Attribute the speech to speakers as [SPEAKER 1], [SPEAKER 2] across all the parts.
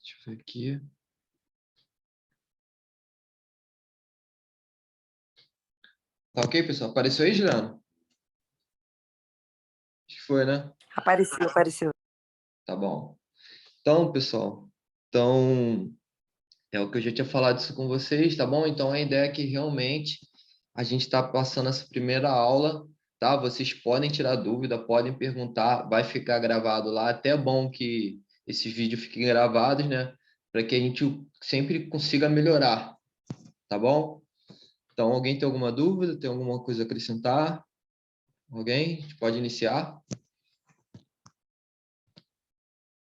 [SPEAKER 1] Deixa eu ver aqui. Tá ok, pessoal? Apareceu aí, Juliano? Acho que foi, né?
[SPEAKER 2] Apareceu, apareceu.
[SPEAKER 1] Tá bom. Então, pessoal, então é o que eu já tinha falado isso com vocês, tá bom? Então a ideia é que realmente a gente está passando essa primeira aula, tá? Vocês podem tirar dúvida, podem perguntar, vai ficar gravado lá. Até é bom que esses vídeos fiquem gravados, né? Para que a gente sempre consiga melhorar, tá bom? Então, alguém tem alguma dúvida? Tem alguma coisa a acrescentar? Alguém? A gente pode iniciar?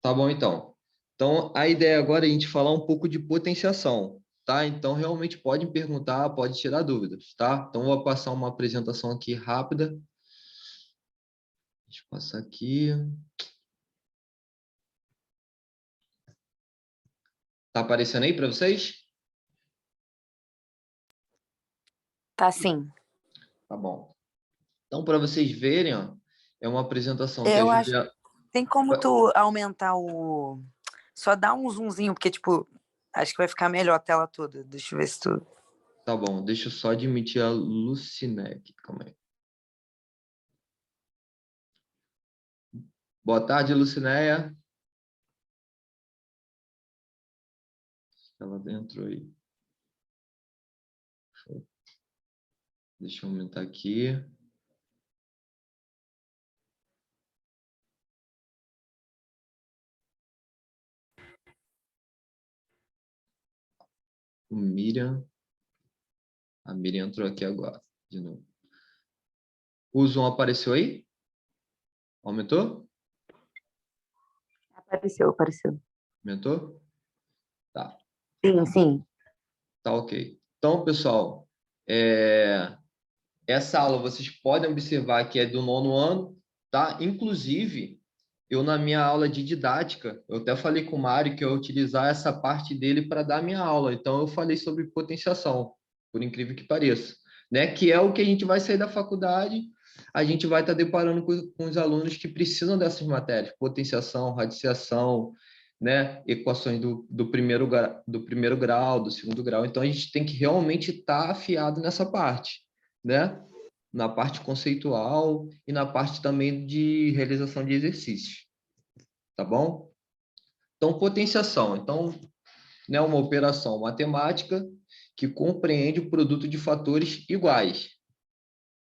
[SPEAKER 1] Tá bom, então. Então, a ideia agora é a gente falar um pouco de potenciação, tá? Então, realmente podem perguntar, pode tirar dúvidas, tá? Então, vou passar uma apresentação aqui rápida. Deixa eu passar aqui. Tá aparecendo aí para vocês?
[SPEAKER 2] Tá sim.
[SPEAKER 1] Tá bom. Então, para vocês verem, ó, é uma apresentação que a
[SPEAKER 2] Eu acho.
[SPEAKER 1] Julia...
[SPEAKER 2] Tem como tu aumentar o. Só dá um zoomzinho, porque, tipo, acho que vai ficar melhor a tela toda. Deixa eu ver se tu.
[SPEAKER 1] Tá bom, deixa eu só admitir a Lucinec. Calma aí. Boa tarde, Lucinéia. Ela dentro aí. Deixa eu aumentar aqui. O Miriam. A Miriam entrou aqui agora, de novo. O Zoom apareceu aí? Aumentou?
[SPEAKER 2] Apareceu, apareceu.
[SPEAKER 1] Aumentou? Tá.
[SPEAKER 2] Sim, sim.
[SPEAKER 1] Tá ok. Então, pessoal, essa aula vocês podem observar que é do 9º ano, tá? Inclusive, eu na minha aula de didática, eu até falei com o Mário que eu ia utilizar essa parte dele para dar minha aula. Então, eu falei sobre potenciação, por incrível que pareça, né? Que é o que a gente vai sair da faculdade, a gente vai estar deparando com os alunos que precisam dessas matérias, potenciação, radiciação, né? Equações do primeiro grau, do segundo grau. Então, a gente tem que realmente estar afiado nessa parte, né? Na parte conceitual e na parte também de realização de exercícios, tá bom? Então, potenciação. Então, né, uma operação matemática que compreende o produto de fatores iguais,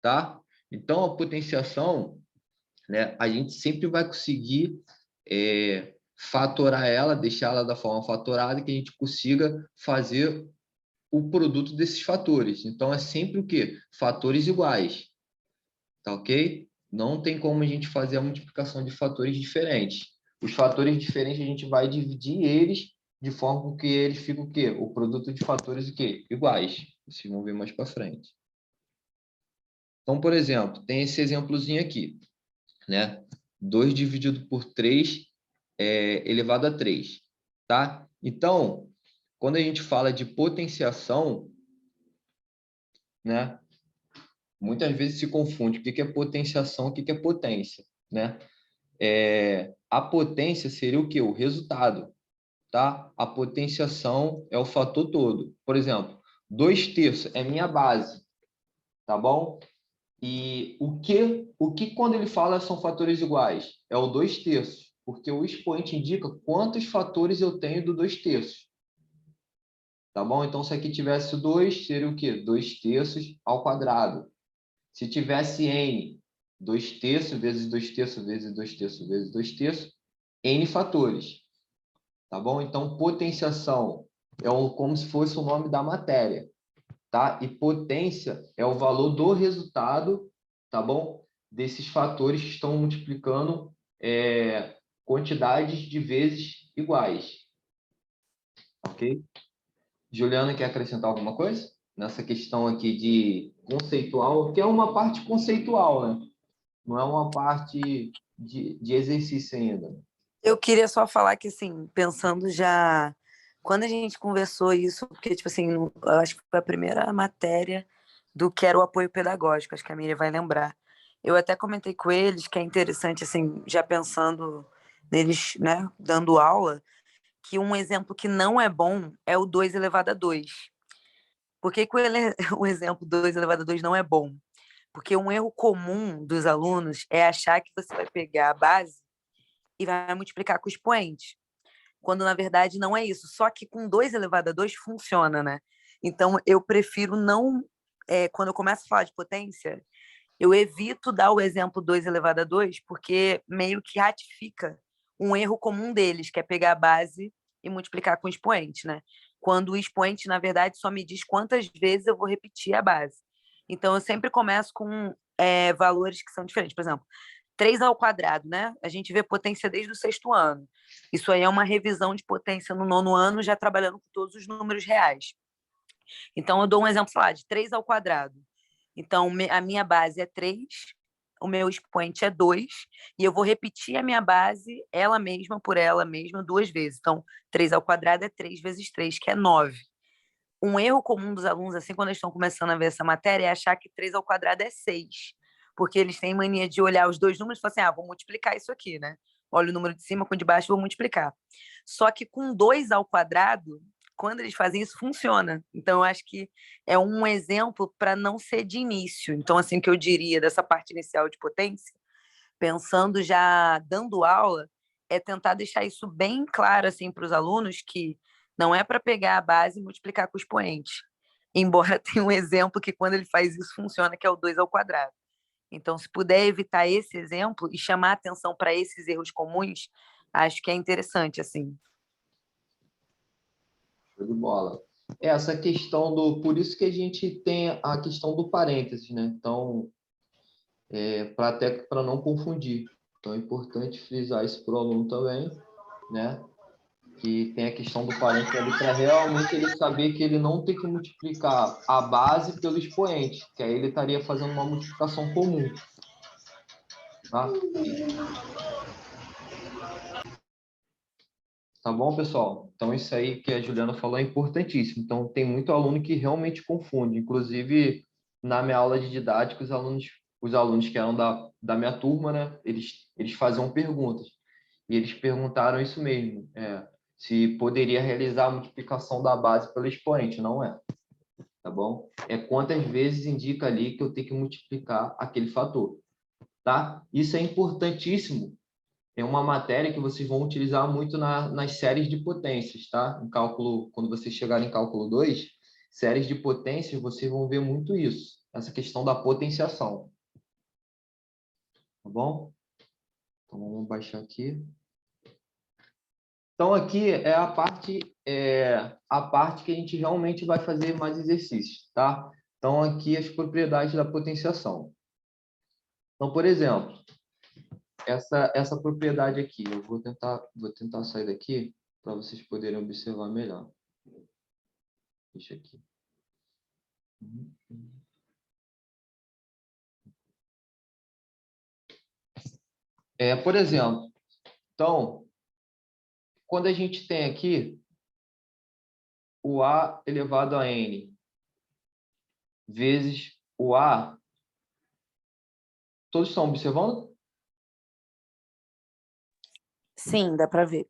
[SPEAKER 1] tá? Então, a potenciação, né, a gente sempre vai conseguir fatorar ela, deixar ela da forma fatorada, que a gente consiga fazer o produto desses fatores. Então, é sempre o quê? Fatores iguais. Tá ok? Não tem como a gente fazer a multiplicação de fatores diferentes. Os fatores diferentes a gente vai dividir eles de forma que eles ficam o quê? O produto de fatores o quê? Iguais. Vocês vão ver mais para frente. Então, por exemplo, tem esse exemplozinho aqui, né? 2 dividido por 3 elevado a 3, tá? Então, quando a gente fala de potenciação, né? Muitas vezes se confunde o que é potenciação, o que é potência, né? A potência seria o quê? O resultado, tá? A potenciação é o fator todo. Por exemplo, 2/3 é minha base, tá bom? E o que quando ele fala são fatores iguais? É o 2/3, porque o expoente indica quantos fatores eu tenho do 2/3. Tá bom? Então, se aqui tivesse 2, seria o quê? 2/3 ao quadrado. Se tivesse n, 2/3 vezes 2/3 vezes 2/3 vezes 2/3, n fatores. Tá bom? Então, potenciação como se fosse o nome da matéria, tá? E potência é o valor do resultado, tá bom? Desses fatores que estão multiplicando quantidades de vezes iguais, ok? Juliana, quer acrescentar alguma coisa? Nessa questão aqui de conceitual, que é uma parte conceitual, né? Não é uma parte de exercício ainda.
[SPEAKER 2] Eu queria só falar que, assim, pensando já. Quando a gente conversou isso, porque, tipo assim, eu acho que foi a primeira matéria do que era o apoio pedagógico, acho que a Miriam vai lembrar. Eu até comentei com eles que é interessante, assim, já pensando neles, né, dando aula, que um exemplo que não é bom é o 2 elevado a 2. Por que o exemplo 2 elevado a 2 não é bom? Porque um erro comum dos alunos é achar que você vai pegar a base e vai multiplicar com o expoente, quando na verdade não é isso. Só que com 2 elevado a 2 funciona, né? Então eu prefiro não, quando eu começo a falar de potência, eu evito dar o exemplo 2 elevado a 2, porque meio que ratifica um erro comum deles, que é pegar a base e multiplicar com o expoente, né? Quando o expoente, na verdade, só me diz quantas vezes eu vou repetir a base. Então, eu sempre começo com valores que são diferentes. Por exemplo, 3 ao quadrado, né? A gente vê potência desde o sexto ano. Isso aí é uma revisão de potência no nono ano, já trabalhando com todos os números reais. Então, eu dou um exemplo, sei lá, de 3 ao quadrado. Então, a minha base é 3, o meu expoente é 2, e eu vou repetir a minha base, ela mesma, por ela mesma, 2 vezes. Então, 3 ao quadrado é 3 vezes 3, que é 9. Um erro comum dos alunos, assim, quando eles estão começando a ver essa matéria, é achar que 3 ao quadrado é 6, porque eles têm mania de olhar os dois números e falar assim, vou multiplicar isso aqui, né? Olha o número de cima com o de baixo, vou multiplicar. Só que com 2 ao quadrado, quando eles fazem isso, funciona. Então, eu acho que é um exemplo para não ser de início. Então, assim, o que eu diria dessa parte inicial de potência, pensando já dando aula, é tentar deixar isso bem claro assim para os alunos que não é para pegar a base e multiplicar com o expoente. Embora tenha um exemplo que quando ele faz isso funciona, que é o 2 ao quadrado. Então, se puder evitar esse exemplo e chamar atenção para esses erros comuns, acho que é interessante, assim.
[SPEAKER 1] Show de bola. Essa questão do... Por isso que a gente tem a questão do parênteses, né? Então, até para não confundir. Então, é importante frisar isso para o aluno também, né? Que tem a questão do parênteses ali para realmente ele saber que ele não tem que multiplicar a base pelo expoente, que aí ele estaria fazendo uma multiplicação comum, tá? Tá bom, pessoal? Então, isso aí que a Juliana falou é importantíssimo. Então, tem muito aluno que realmente confunde. Inclusive, na minha aula de didática, os alunos que eram da minha turma, né? Eles faziam perguntas. E eles perguntaram isso mesmo, se poderia realizar a multiplicação da base pelo expoente. Não é, tá bom? É quantas vezes indica ali que eu tenho que multiplicar aquele fator, tá? Isso é importantíssimo. É uma matéria que vocês vão utilizar muito nas séries de potências, tá? Em cálculo, quando vocês chegarem em cálculo 2, séries de potências, vocês vão ver muito isso, essa questão da potenciação. Tá bom? Então, vamos baixar aqui. Então, aqui é a parte que a gente realmente vai fazer mais exercícios, tá? Então, aqui as propriedades da potenciação. Então, por exemplo, essa propriedade aqui, eu vou tentar sair daqui para vocês poderem observar melhor. Deixa aqui. Por exemplo, então, quando a gente tem aqui o A elevado a N vezes o A, todos estão observando?
[SPEAKER 2] Sim, dá para ver.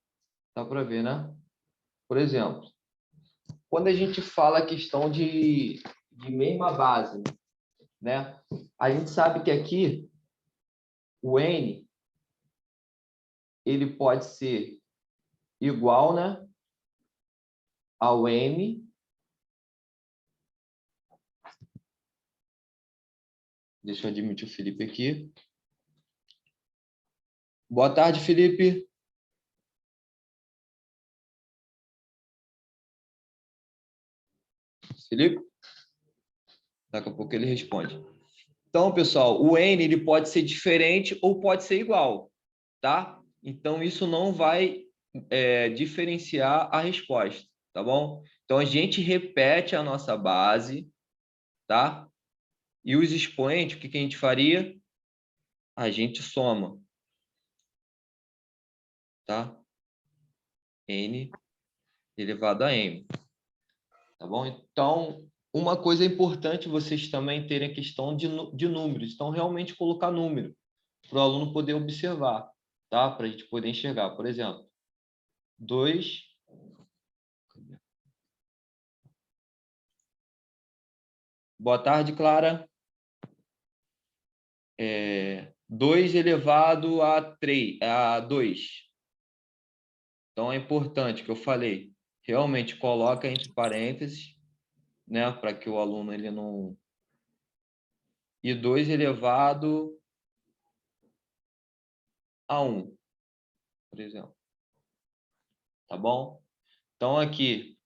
[SPEAKER 1] Dá para ver, né? Por exemplo, quando a gente fala a questão de mesma base, né? A gente sabe que aqui o N ele pode ser igual, né, ao M. Deixa eu admitir o Felipe aqui. Boa tarde, Felipe. Felipe? Daqui a pouco ele responde. Então, pessoal, o N ele pode ser diferente ou pode ser igual, tá? Então, isso não vai diferenciar a resposta, tá bom? Então, a gente repete a nossa base, tá? E os expoentes, o que a gente faria? A gente soma, tá? N elevado a M, tá bom? Então, uma coisa importante vocês também terem a questão de números. Então, realmente colocar número para o aluno poder observar, tá? Para a gente poder enxergar. Por exemplo, 2 Boa tarde, Clara. 2 elevado a 2. Então, é importante que eu falei. Realmente, coloca entre parênteses, né? Para que o aluno ele não... E 2 elevado a 1, por exemplo. Tá bom? Então, aqui,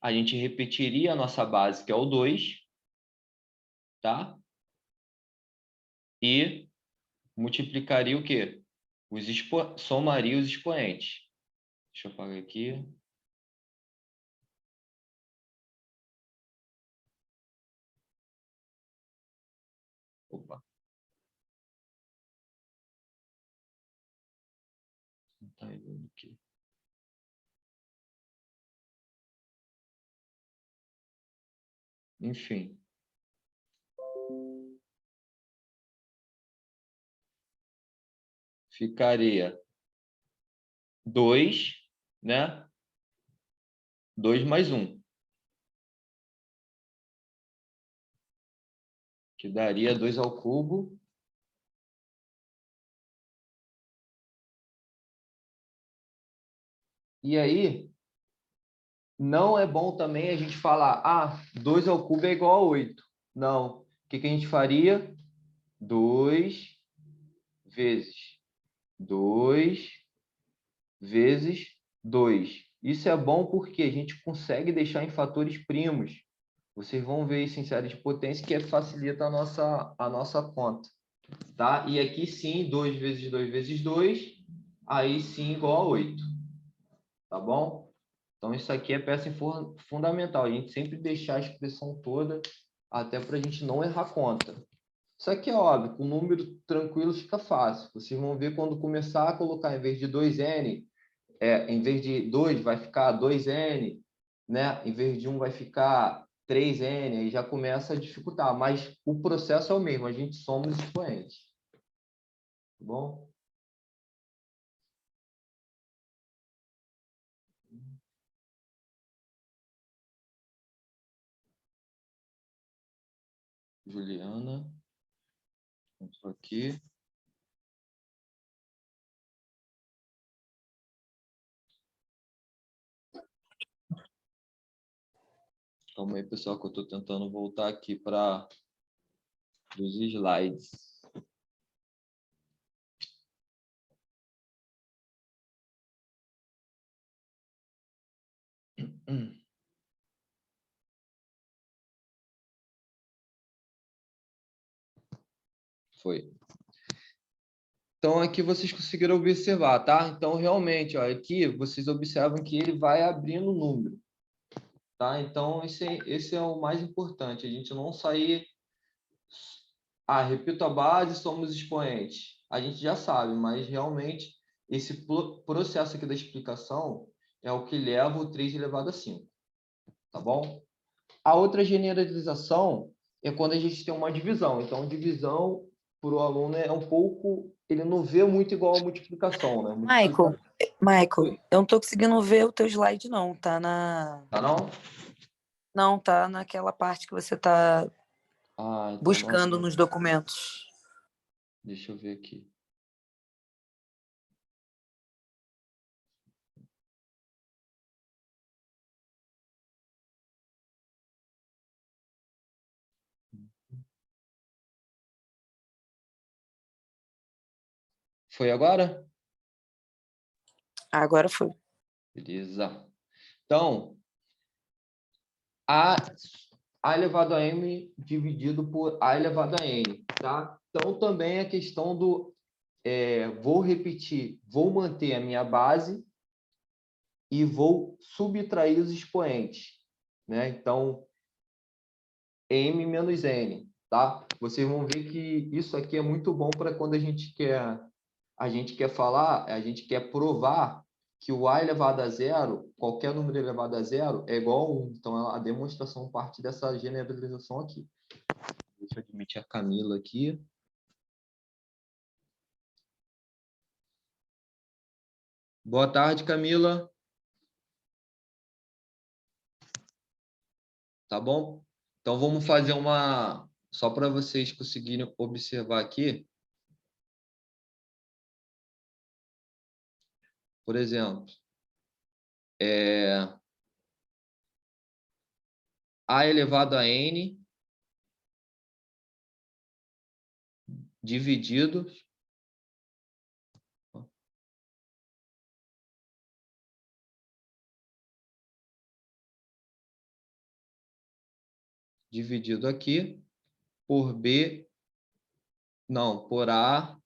[SPEAKER 1] a gente repetiria a nossa base, que é o 2, tá? E multiplicaria o quê? Somaria os expoentes. Deixa eu apagar aqui. Opa. Não tá indo aqui. Enfim. Ficaria 2, né? 2 mais 1. Que daria 2 ao cubo. E aí, não é bom também a gente falar, 2 ao cubo é igual a 8. Não. O que a gente faria? 2 vezes 2 vezes 2. Isso é bom porque a gente consegue deixar em fatores primos. Vocês vão ver isso em série de potência, que facilita a nossa conta. Tá? E aqui sim, 2 vezes 2 vezes 2, aí sim igual a 8. Tá bom? Então, isso aqui é peça fundamental. A gente sempre deixar a expressão toda, até para a gente não errar conta. Isso aqui é óbvio, com número tranquilo fica fácil. Vocês vão ver quando começar a colocar, em vez de 2n, em vez de 2, vai ficar 2n, né? Em vez de 1, vai ficar 3n, aí já começa a dificultar. Mas o processo é o mesmo, a gente soma os expoentes. Tá bom? Juliana, entrou aqui. Calma aí, pessoal, que eu estou tentando voltar aqui para os slides. Foi. Então, aqui vocês conseguiram observar, tá? Então, realmente, ó, aqui vocês observam que ele vai abrindo o número, tá? Então, esse é o mais importante, a gente não sair... repito a base, somos expoentes. A gente já sabe, mas realmente esse processo aqui da explicação é o que leva o 3 elevado a 5, tá bom? A outra generalização é quando a gente tem uma divisão. Então, divisão para o aluno é um pouco... Ele não vê muito igual a multiplicação, né?
[SPEAKER 2] Michael, eu não estou conseguindo ver o teu slide, não. Tá na...
[SPEAKER 1] Tá não?
[SPEAKER 2] Não, tá naquela parte que você está
[SPEAKER 1] Então
[SPEAKER 2] buscando nos documentos.
[SPEAKER 1] deixa eu ver aqui. Foi agora?
[SPEAKER 2] Agora foi.
[SPEAKER 1] Beleza. Então, A elevado a m dividido por A elevado a n, tá? Então, também a questão do... vou repetir, vou manter a minha base e vou subtrair os expoentes, né? Então, m menos n, tá? Vocês vão ver que isso aqui é muito bom para quando a gente quer falar, a gente quer provar que o a elevado a zero, qualquer número elevado a zero, é igual a 1. Então, a demonstração parte dessa generalização aqui. Deixa eu admitir a Camila aqui. Boa tarde, Camila. Tá bom? Então, vamos fazer uma... Só para vocês conseguirem observar aqui. Por exemplo, A elevado a N dividido aqui por B, não, por A.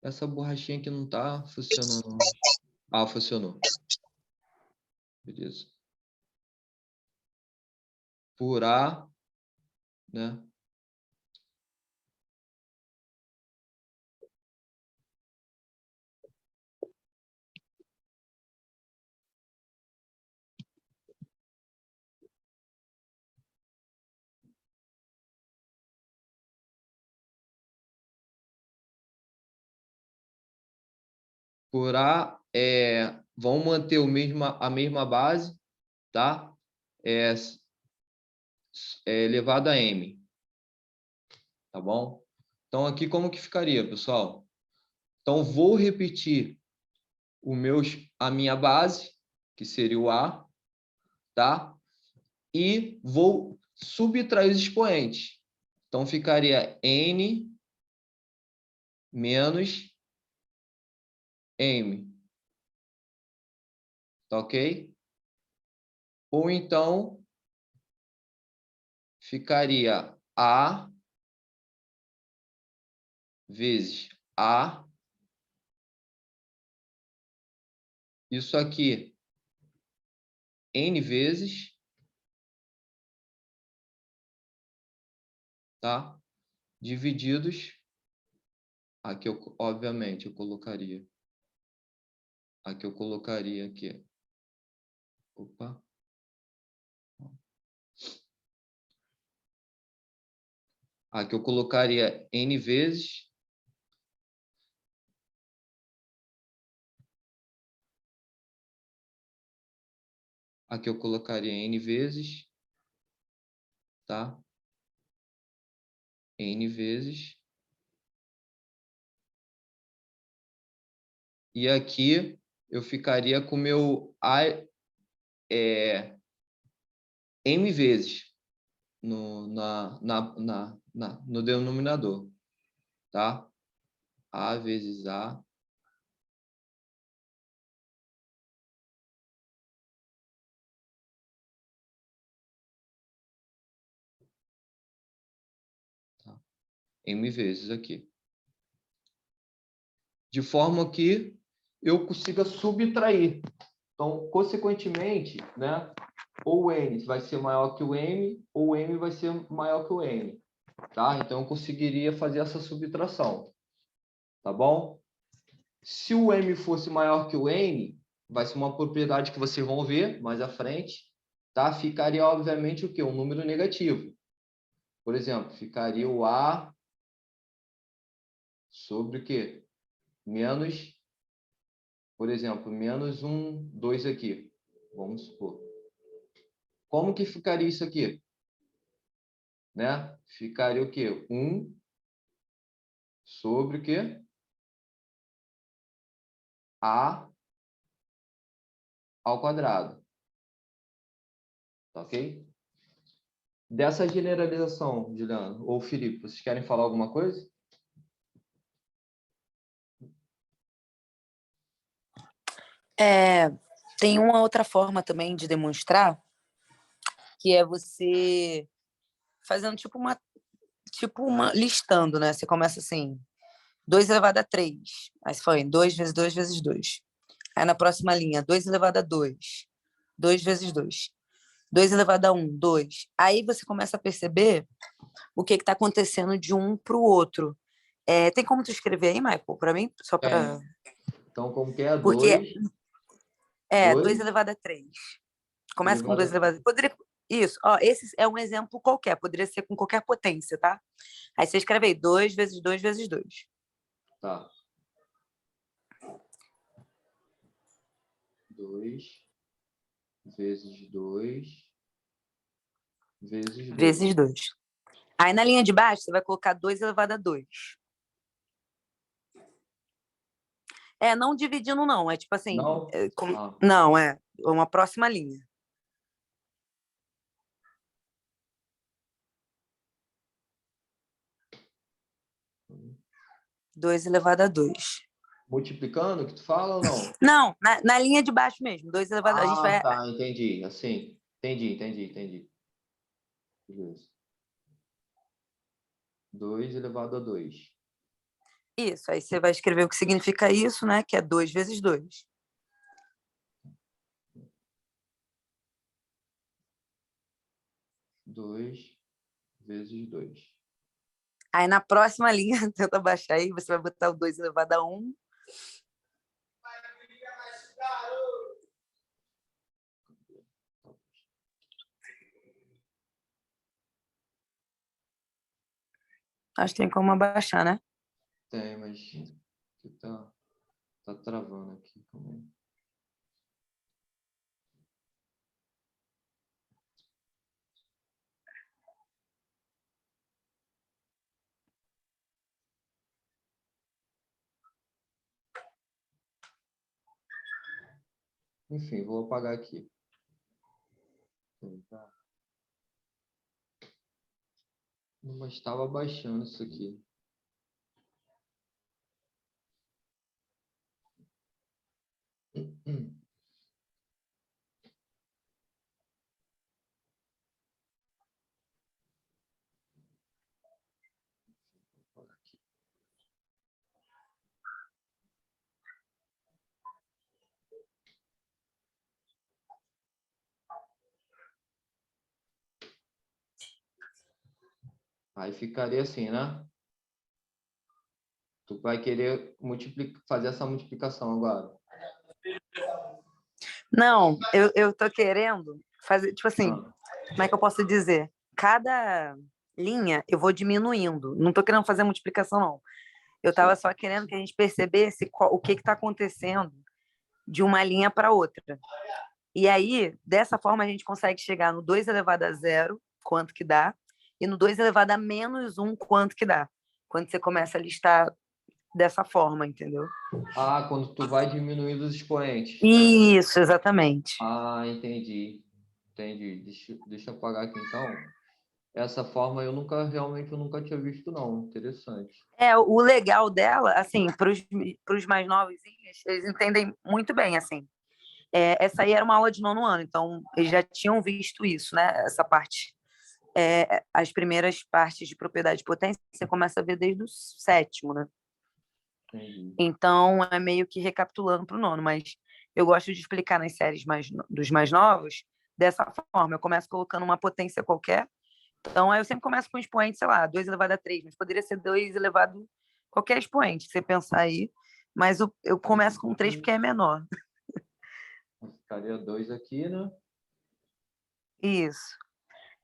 [SPEAKER 1] Essa borrachinha aqui não está funcionando. Ah, funcionou. Beleza. Por A, né? Por A, vão manter a mesma base, tá? Elevado a M, tá bom? Então, aqui como que ficaria, pessoal? Então, vou repetir a minha base, que seria o A, tá? E vou subtrair os expoentes. Então, ficaria N menos M, tá ok? Ou então, ficaria A vezes A. Isso aqui, N vezes, tá? Divididos. Aqui, obviamente, eu colocaria. Aqui eu colocaria aqui. Opa. Aqui eu colocaria N vezes. Aqui eu colocaria N vezes. Tá? N vezes. E aqui eu ficaria com o meu M vezes no denominador. Tá? A vezes A. Tá? M vezes aqui. De forma que eu consiga subtrair. Então, consequentemente, né, ou o N vai ser maior que o M, ou o M vai ser maior que o N. Tá? Então, eu conseguiria fazer essa subtração. Tá bom? Se o M fosse maior que o N, vai ser uma propriedade que vocês vão ver mais à frente. Tá? Ficaria, obviamente, o quê? Um número negativo. Por exemplo, ficaria o A sobre o quê? Menos, por exemplo, menos 1, 2 aqui. Vamos supor. Como que ficaria isso aqui? Né? Ficaria o quê? 1 sobre o quê? A ao quadrado. Tá ok? Dessa generalização, Juliano ou Felipe, vocês querem falar alguma coisa?
[SPEAKER 2] Tem uma outra forma também de demonstrar, que é você fazendo tipo uma listando, né? Você começa assim, 2 elevado a 3. Aí você fala 2 vezes 2 vezes 2. Aí na próxima linha, 2 elevado a 2. 2 vezes 2. 2 elevado a 1, 2. Aí você começa a perceber o que está acontecendo de um para o outro. Tem como tu escrever aí, Michael, para mim? Só para...
[SPEAKER 1] Então, como que é?
[SPEAKER 2] Porque 2
[SPEAKER 1] 2
[SPEAKER 2] elevado a 3. Começa com
[SPEAKER 1] elevado
[SPEAKER 2] 2
[SPEAKER 1] a...
[SPEAKER 2] elevado a... Poderia... Isso, ó, esse é um exemplo qualquer, poderia ser com qualquer potência, tá? Aí você escreve aí 2 vezes 2 vezes 2.
[SPEAKER 1] Tá. 2 vezes 2 vezes 2.
[SPEAKER 2] Vezes 2. Aí, na linha de baixo, você vai colocar 2 elevado a 2. Não dividindo, não. É tipo assim...
[SPEAKER 1] Não?
[SPEAKER 2] Não, é uma próxima linha. 2 elevado a 2.
[SPEAKER 1] Multiplicando que tu fala ou não?
[SPEAKER 2] Não, na linha de baixo mesmo. 2 elevado a... A gente vai...
[SPEAKER 1] Tá, entendi. Assim. Entendi. Beleza. 2 elevado a 2.
[SPEAKER 2] Isso, aí você vai escrever o que significa isso, né? Que é 2 vezes 2.
[SPEAKER 1] 2 vezes 2.
[SPEAKER 2] Aí na próxima linha, tenta baixar aí, você vai botar o 2 elevado a 1. Acho que tem como abaixar, né?
[SPEAKER 1] Tem, mas tá travando aqui. Calma aí. Enfim, vou apagar aqui. Tá. Mas estava baixando isso aqui. Aí ficaria assim, né? Tu vai querer fazer essa multiplicação agora.
[SPEAKER 2] Não, eu tô querendo fazer, tipo assim, como é que eu posso dizer? Cada linha eu vou diminuindo. Não tô querendo fazer multiplicação, não. Eu tava só querendo que a gente percebesse o que está acontecendo de uma linha para outra. E aí, dessa forma, a gente consegue chegar no 2 elevado a 0, quanto que dá, e no 2 elevado a menos 1, quanto que dá. Quando você começa a listar dessa forma, entendeu?
[SPEAKER 1] Quando tu vai diminuindo os expoentes.
[SPEAKER 2] Isso, exatamente.
[SPEAKER 1] Entendi. Deixa eu apagar aqui então. Essa forma realmente eu nunca tinha visto, não. Interessante.
[SPEAKER 2] O legal dela, assim, para os mais novos, eles entendem muito bem, assim. Essa aí era uma aula de 9º ano, então eles já tinham visto isso, né? Essa parte. As primeiras partes de propriedade de potência você começa a ver desde o 7º, né?
[SPEAKER 1] Entendi.
[SPEAKER 2] Então é meio que recapitulando para o 9º, mas eu gosto de explicar nas séries dos mais novos dessa forma. Eu começo colocando uma potência qualquer. Então, aí eu sempre começo com um expoente, sei lá, 2 elevado a 3, mas poderia ser 2 elevado a qualquer expoente, que você pensar aí. Mas eu começo com 3 porque é menor.
[SPEAKER 1] Ficaria 2 aqui, né?
[SPEAKER 2] Isso.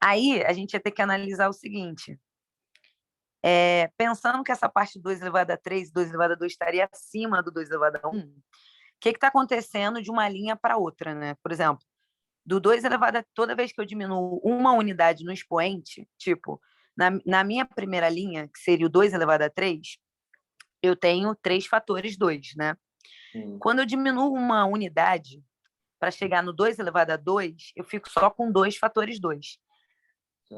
[SPEAKER 2] Aí, a gente ia ter que analisar o seguinte. Pensando que essa parte 2 elevado a 3 e 2 elevado a 2 estaria acima do 2 elevado a 1, o que está acontecendo de uma linha para outra, né? Por exemplo, do 2 elevado a... Toda vez que eu diminuo uma unidade no expoente, tipo, na minha primeira linha, que seria o 2 elevado a 3, eu tenho 3 fatores 2, né?
[SPEAKER 1] Sim.
[SPEAKER 2] Quando eu diminuo uma unidade para chegar no 2 elevado a 2, eu fico só com 2 fatores 2.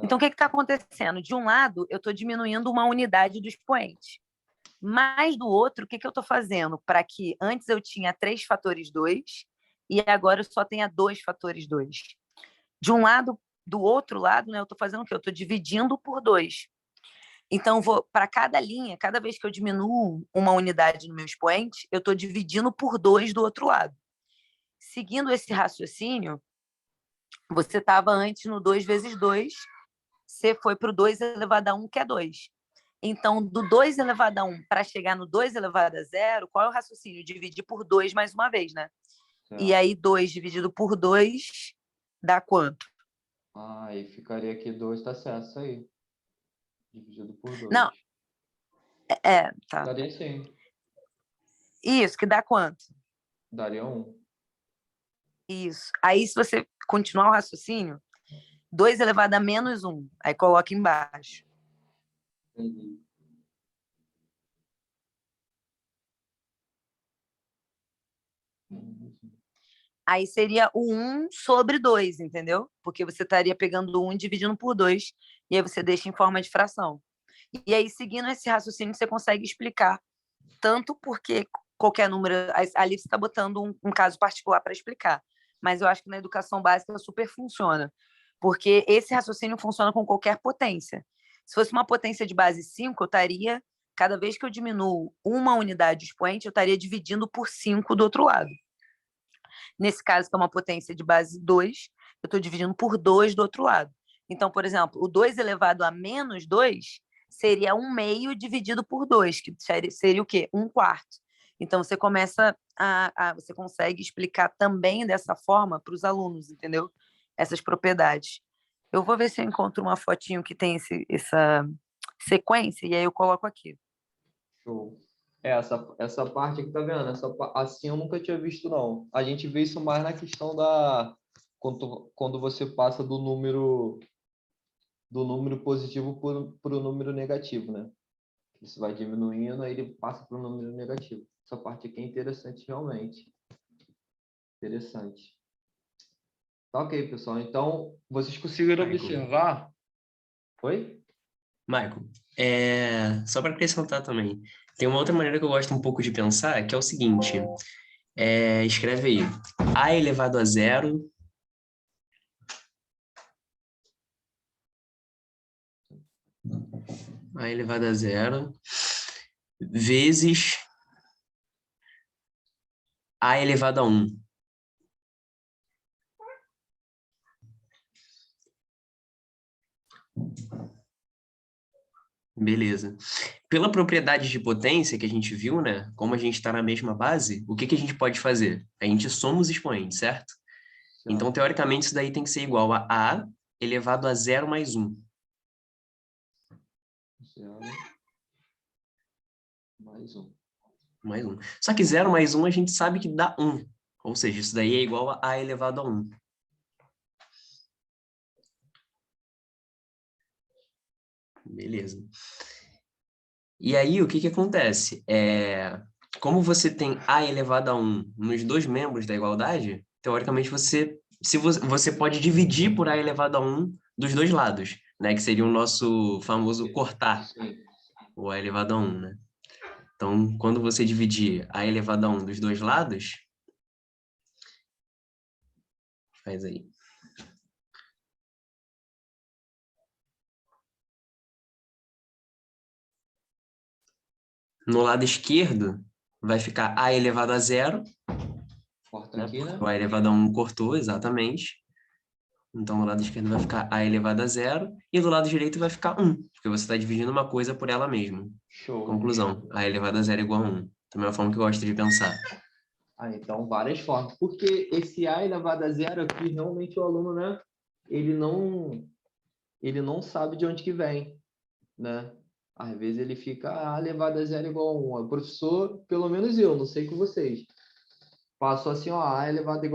[SPEAKER 2] Então, o que está acontecendo? De um lado, eu estou diminuindo uma unidade do expoente. Mas do outro, o que eu estou fazendo? Para que antes eu tinha 3 fatores 2 e agora eu só tenha 2 fatores 2. De um lado, do outro lado, né, eu estou fazendo o quê? Eu estou dividindo por 2. Então, para cada linha, cada vez que eu diminuo uma unidade no meu expoente, eu estou dividindo por 2 do outro lado. Seguindo esse raciocínio, você estava antes no 2 vezes 2, você foi para o 2 elevado a 1, que é 2. Então, do 2 elevado a 1 para chegar no 2 elevado a 0, qual é o raciocínio? Dividir por 2 mais uma vez, né? E aí, 2 dividido por 2 dá quanto?
[SPEAKER 1] Aí ficaria aqui 2, tá certo, isso aí. Dividido por 2.
[SPEAKER 2] Não, tá.
[SPEAKER 1] Daria sim.
[SPEAKER 2] Isso, que dá quanto?
[SPEAKER 1] Daria 1.
[SPEAKER 2] Isso. Aí, se você continuar o raciocínio, 2 elevado a menos 1. Aí coloca embaixo.
[SPEAKER 1] Entendi.
[SPEAKER 2] Aí seria o 1 sobre 2, entendeu? Porque você estaria pegando o 1 e dividindo por 2, e aí você deixa em forma de fração. E aí, seguindo esse raciocínio, você consegue explicar tanto porque qualquer número... Ali você está botando um caso particular para explicar. Mas eu acho que na educação básica super funciona. Porque esse raciocínio funciona com qualquer potência. Se fosse uma potência de base 5, eu estaria... Cada vez que eu diminuo uma unidade expoente, eu estaria dividindo por 5 do outro lado. Nesse caso, que é uma potência de base 2, eu estou dividindo por 2 do outro lado. Então, por exemplo, o 2 elevado a menos 2 seria 1 meio dividido por 2, que seria o quê? 1 quarto. Então, você começa você consegue explicar também dessa forma para os alunos, entendeu? Essas propriedades. Eu vou ver se eu encontro uma fotinho que tem essa sequência, e aí eu coloco aqui.
[SPEAKER 1] Show. Essa parte aqui, tá vendo? Assim eu nunca tinha visto, não. A gente vê isso mais na questão da... Quando você passa do número positivo para o número negativo, né? Isso vai diminuindo, aí ele passa para o número negativo. Essa parte aqui é interessante, realmente. Interessante. Tá ok, pessoal. Então, vocês conseguiram
[SPEAKER 3] Michael.
[SPEAKER 1] observar... Oi?
[SPEAKER 3] Michael, só para acrescentar também, tem uma outra maneira que eu gosto um pouco de pensar, que é o seguinte, escreve aí, a elevado a zero vezes a elevado a 1. Beleza. Pela propriedade de potência que a gente viu, né? Como a gente está na mesma base, o que que a gente pode fazer? A gente soma os expoentes, certo? Então, teoricamente, isso daí tem que ser igual a elevado a 0 mais 1.
[SPEAKER 1] 0 mais 1.
[SPEAKER 3] Mais 1. Só que 0 mais 1 a gente sabe que dá 1. Ou seja, isso daí é igual a elevado a 1. Beleza. E aí, o que que acontece? Como você tem a elevado a 1 nos dois membros da igualdade, teoricamente você pode dividir por a elevado a 1 dos dois lados, né? Que seria o nosso famoso cortar
[SPEAKER 1] Sim.
[SPEAKER 3] o a elevado a 1, né? Então, quando você dividir a elevado a 1 dos dois lados, faz aí. No lado esquerdo, vai ficar a elevado a 0,
[SPEAKER 1] Corta
[SPEAKER 3] né?
[SPEAKER 1] aqui,
[SPEAKER 3] Porque
[SPEAKER 1] né?
[SPEAKER 3] o a elevado a 1 cortou, exatamente. Então, do lado esquerdo vai ficar a elevado a 0, e do lado direito vai ficar 1, porque você está dividindo uma coisa por ela mesma.
[SPEAKER 1] Show.
[SPEAKER 3] Conclusão, a elevado a 0 é igual a 1. Também é uma forma que eu gosto de pensar.
[SPEAKER 1] Então, várias formas. Porque esse A elevado a 0 aqui, realmente o aluno, né? Ele não sabe de onde que vem, né? Às vezes ele fica A elevado a 0 igual a 1. O professor, pelo menos eu, não sei com vocês, passou assim, ó, A elevado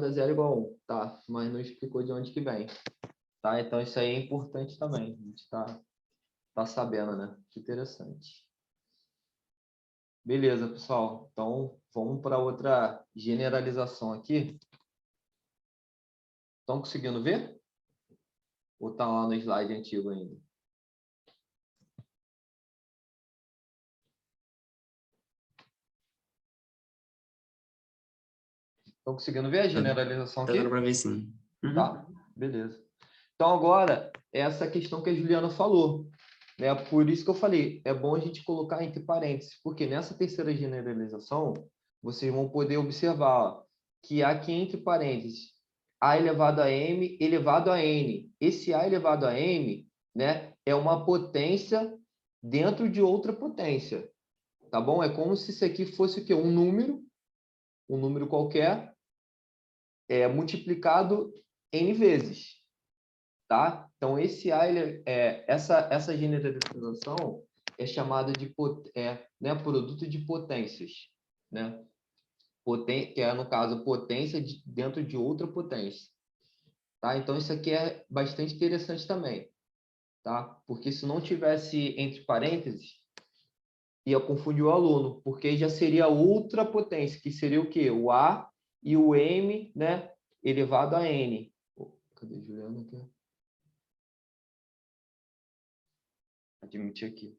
[SPEAKER 1] a 0 igual a 1. Tá, mas não explicou de onde que vem. Tá? Então, isso aí é importante também. A gente tá sabendo, né? Que interessante. Beleza, pessoal. Então, vamos para outra generalização aqui. Estão conseguindo ver? Ou está lá no slide antigo ainda? Estão conseguindo ver a generalização
[SPEAKER 3] Tá dando
[SPEAKER 1] aqui?
[SPEAKER 3] para ver sim. Uhum.
[SPEAKER 1] Tá? Beleza. Então, agora, essa questão que a Juliana falou, né? Por isso que eu falei, é bom a gente colocar entre parênteses, porque nessa terceira generalização, vocês vão poder observar ó, que aqui entre parênteses, A elevado a M elevado a N. Esse A elevado a M, né, é uma potência dentro de outra potência, tá bom? É como se isso aqui fosse o quê? Um número qualquer, multiplicado N vezes. Tá? Então, essa generalização é chamada de né, produto de potências, né? Que é, no caso, potência dentro de outra potência. Tá? Então, isso aqui é bastante interessante também. Tá? Porque se não tivesse entre parênteses, ia confundir o aluno, porque já seria outra potência, que seria o quê? O A e o M, né, elevado a N. Cadê Juliana aqui? Admitir aqui.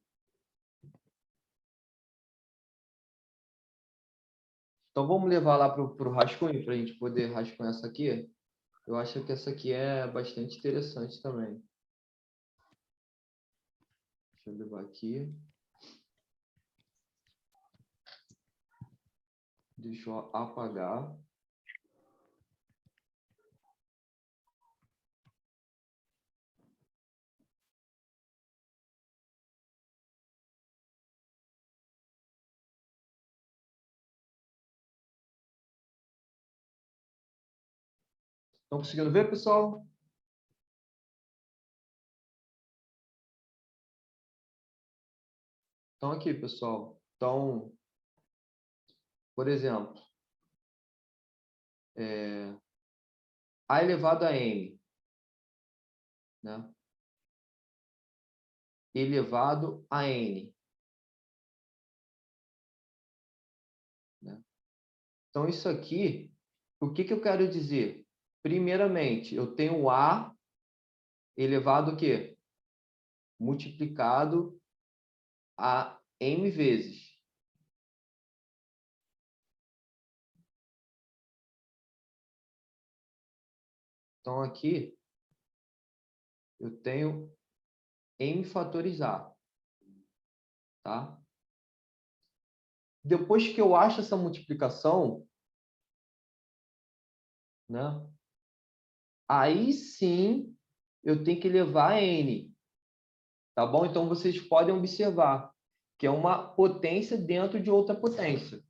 [SPEAKER 1] Então, vamos levar lá para o rascunho, para a gente poder rascunhar essa aqui? Eu acho que essa aqui é bastante interessante também. Deixa eu levar aqui. Deixa eu apagar. Estão conseguindo ver, pessoal? Então, aqui, pessoal. Então, por exemplo, A elevado a N, né? Elevado a N. Né? Então, isso aqui, o que eu quero dizer? Primeiramente, eu tenho A elevado o quê? Multiplicado a M vezes. Então, aqui, eu tenho M fatorizar. Tá? Depois que eu acho essa multiplicação, né? Aí sim, eu tenho que levar a N. Tá bom? Então, vocês podem observar que é uma potência dentro de outra potência.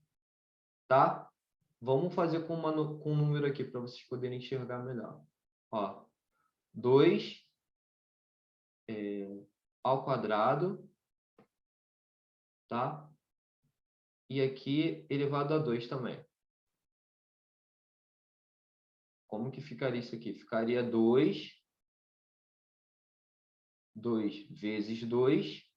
[SPEAKER 1] Tá? Vamos fazer com um número aqui para vocês poderem enxergar melhor. Ó, 2 ao quadrado, tá? E aqui elevado a 2 também. Como que ficaria isso aqui? Ficaria 2 vezes 2,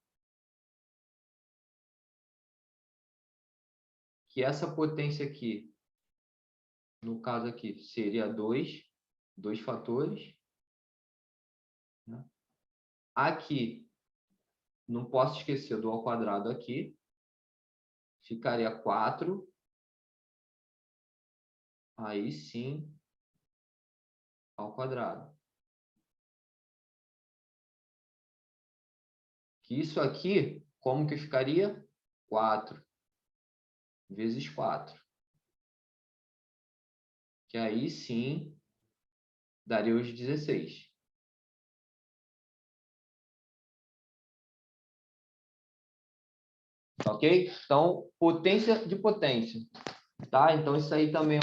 [SPEAKER 1] que essa potência aqui, no caso aqui, seria 2 fatores. Né? Aqui, não posso esquecer do ao quadrado aqui, ficaria 4. Aí sim, ao quadrado. Que isso aqui, como que ficaria? 4 vezes 4. Que aí sim, daria os 16. Ok? Então, potência de potência. Tá? Então, isso aí também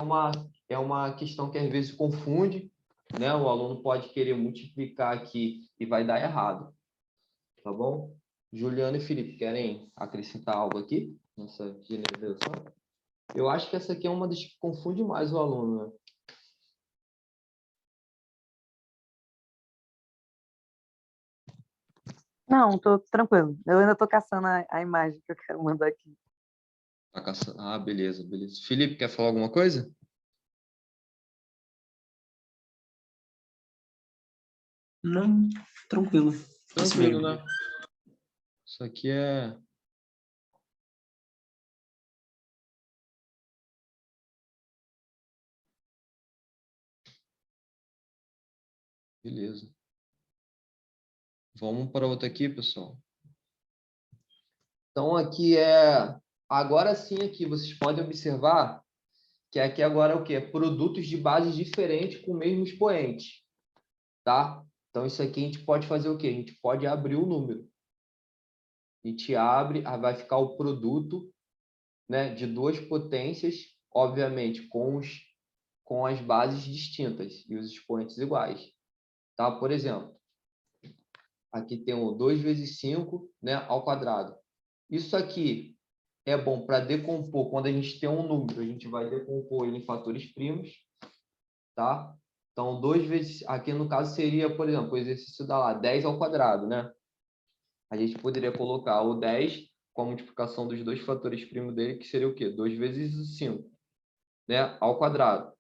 [SPEAKER 1] é uma questão que às vezes confunde, né? O aluno pode querer multiplicar aqui e vai dar errado. Tá bom? Juliano e Felipe, querem acrescentar algo aqui nessa generalização? Eu acho que essa aqui é uma das que confunde mais o aluno, né?
[SPEAKER 2] Não, tô tranquilo. Eu ainda tô caçando a imagem que eu quero mandar aqui.
[SPEAKER 1] Tá caçando. Ah, beleza, beleza. Felipe, quer falar alguma coisa?
[SPEAKER 3] Não, tranquilo. Isso
[SPEAKER 1] Tranquilo,
[SPEAKER 3] mesmo.
[SPEAKER 1] né? Isso aqui é... Beleza. Vamos para outra aqui, pessoal. Então, aqui é... Agora sim, aqui, vocês podem observar que aqui agora é o quê? Produtos de bases diferentes com o mesmo expoente. Tá? Então, isso aqui a gente pode fazer o quê? A gente pode abrir o número. A gente abre, aí vai ficar o produto, né, de duas potências, obviamente, com as bases distintas e os expoentes iguais. Tá? Por exemplo, aqui tem o 2 vezes 5, né, ao quadrado. Isso aqui é bom para decompor. Quando a gente tem um número, a gente vai decompor ele em fatores primos. Tá? Então, 2 vezes, aqui no caso seria, por exemplo, o exercício dá lá 10 ao quadrado, né? A gente poderia colocar o 10 com a multiplicação dos dois fatores primos dele, que seria o quê? 2 vezes o 5, né? Ao quadrado.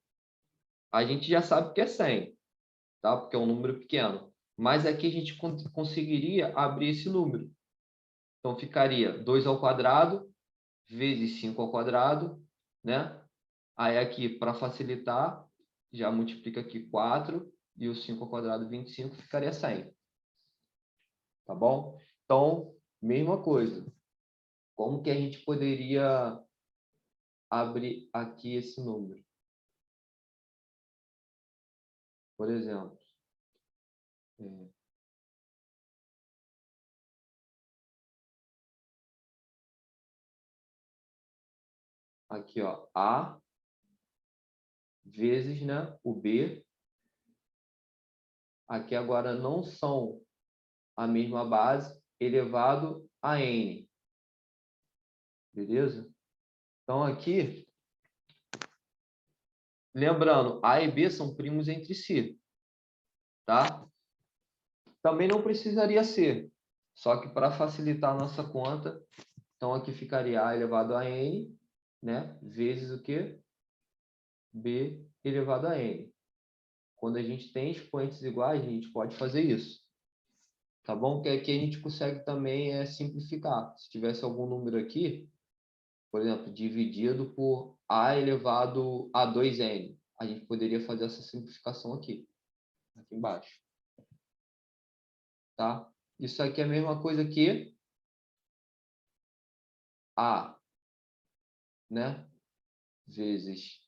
[SPEAKER 1] A gente já sabe que é 100, tá? Porque é um número pequeno. Mas aqui a gente conseguiria abrir esse número. Então, ficaria 2 ao quadrado vezes 5 ao quadrado, né? Aí aqui, para facilitar, já multiplica aqui 4 e o 5 ao quadrado, 25, ficaria 100. Tá bom? Então, mesma coisa. Como que a gente poderia abrir aqui esse número? Por exemplo, aqui, ó, A vezes, né, o B. Aqui agora não são a mesma base, elevado a N. Beleza? Então, aqui, lembrando, A e B são primos entre si, tá? Também não precisaria ser, só que para facilitar a nossa conta, então aqui ficaria A elevado a N, né? Vezes o quê? B elevado a N. Quando a gente tem expoentes iguais, a gente pode fazer isso. Tá bom? Que aqui a gente consegue também simplificar. Se tivesse algum número aqui, por exemplo, dividido por A elevado a 2N, a gente poderia fazer essa simplificação aqui embaixo. Tá? Isso aqui é a mesma coisa que A, né? Vezes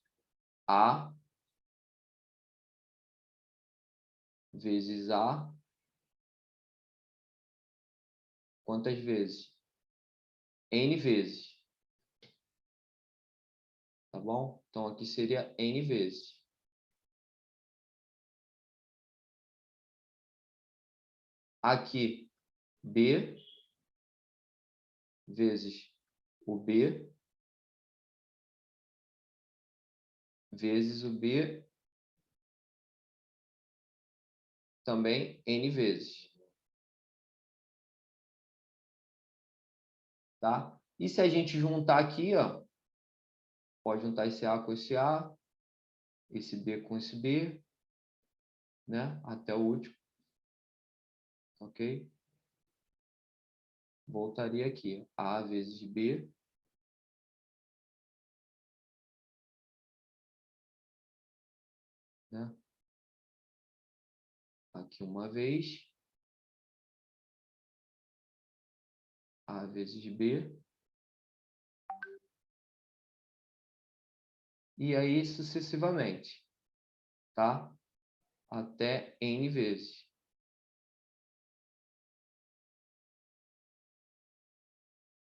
[SPEAKER 1] A vezes A. Quantas vezes? N vezes. Tá bom? Então, aqui seria N vezes. Aqui, B vezes o B vezes o B também N vezes. Tá? E se a gente juntar aqui, ó, pode juntar esse A com esse B com esse B, né? Até o último. Ok? Voltaria aqui. A vezes B. Né? Aqui uma vez. A vezes B. E aí sucessivamente. Tá? Até N vezes.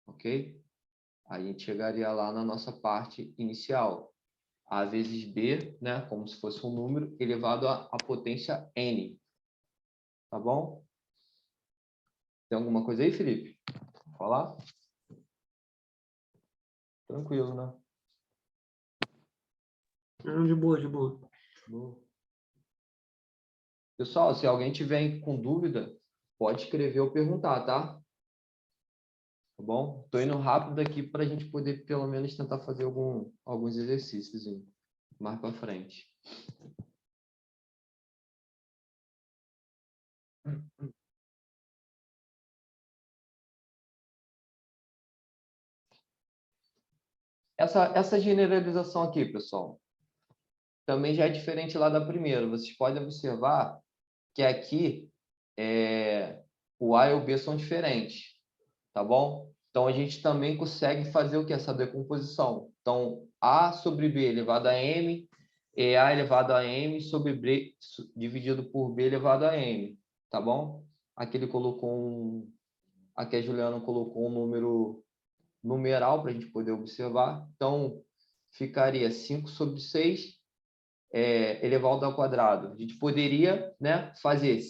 [SPEAKER 1] Ok? A gente chegaria lá na nossa parte inicial. A vezes B, né? Como se fosse um número elevado à potência N. Tá bom? Tem alguma coisa aí, Felipe? Falar? Tranquilo, né?
[SPEAKER 3] Não, de boa, de boa.
[SPEAKER 1] Boa. Pessoal, se alguém tiver com dúvida, pode escrever ou perguntar, tá? Tá bom? Tô indo rápido aqui para a gente poder, pelo menos, tentar fazer alguns exercícios mais para frente. Essa generalização aqui, pessoal, também já é diferente lá da primeira. Vocês podem observar que aqui o A e o B são diferentes, tá bom? Então, a gente também consegue fazer o que? Essa decomposição. Então, A sobre B elevado a M é A elevado a M sobre B dividido por B elevado a M, tá bom? Aqui ele colocou aqui a Juliana colocou um número numeral para a gente poder observar. Então, ficaria 5 sobre 6 elevado ao quadrado. A gente poderia, né, fazer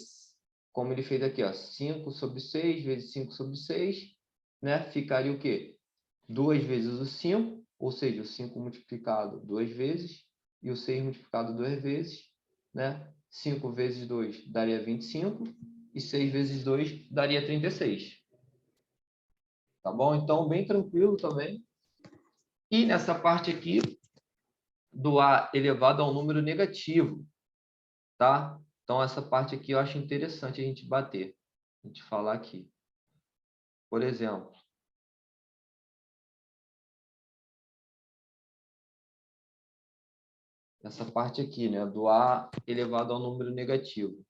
[SPEAKER 1] como ele fez aqui, ó, 5 sobre 6 vezes 5 sobre 6, né? Ficaria o quê? 2 vezes o 5, ou seja, o 5 multiplicado 2 vezes, e o 6 multiplicado 2 vezes, né? 5 vezes 2 daria 25 e 6 vezes 2 daria 36. Tá bom? Então, bem tranquilo também. E nessa parte aqui, do A elevado a um número negativo, tá? Então, essa parte aqui eu acho interessante a gente bater, a gente falar aqui. Por exemplo, essa parte aqui, né? Do A elevado a um número negativo.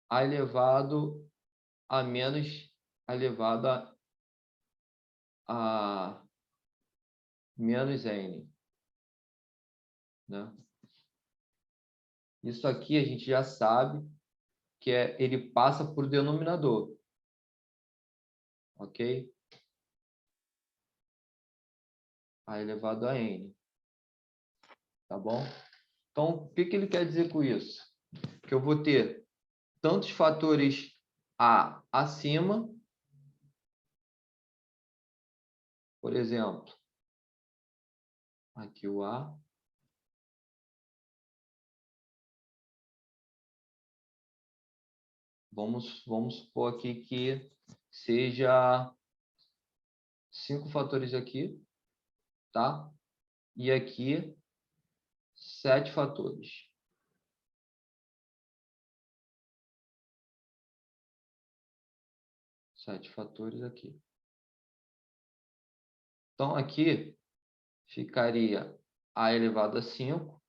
[SPEAKER 1] A elevado a menos, a elevado a menos n, né? Isso aqui a gente já sabe que ele passa por denominador, ok? A elevado a n, tá bom? Então, o que ele quer dizer com isso? Que eu vou ter tantos fatores a acima, por exemplo, aqui o a, vamos supor aqui que seja 5 fatores aqui, tá? E aqui 7 fatores. Sete fatores aqui. Então, aqui ficaria a elevado a 5.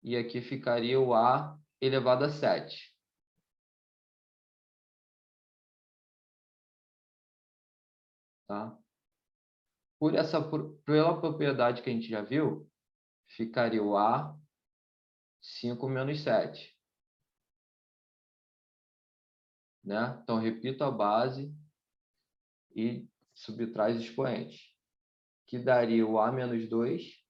[SPEAKER 1] E aqui ficaria o a elevado a 7. Tá? Pela propriedade que a gente já viu, ficaria o a 5 menos 7. Né? Então, repito a base e subtrai os expoentes. Que daria o a menos 2.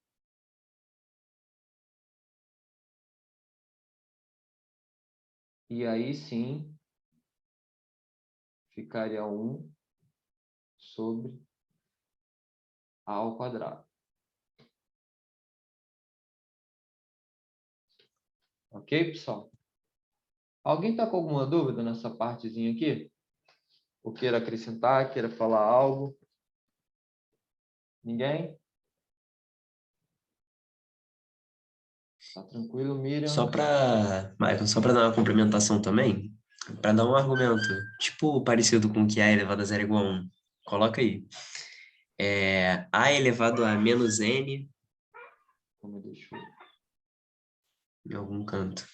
[SPEAKER 1] E aí sim, ficaria 1 sobre a ao quadrado. Ok, pessoal? Alguém está com alguma dúvida nessa partezinha aqui? Ou queira acrescentar, queira falar algo? Ninguém? Tá tranquilo, Miriam?
[SPEAKER 3] Michael, só para dar uma complementação também, para dar um argumento, tipo parecido com o que A elevado a zero é igual a 1. Coloca aí. A elevado a menos N
[SPEAKER 1] Como deixa eu...
[SPEAKER 3] em algum canto.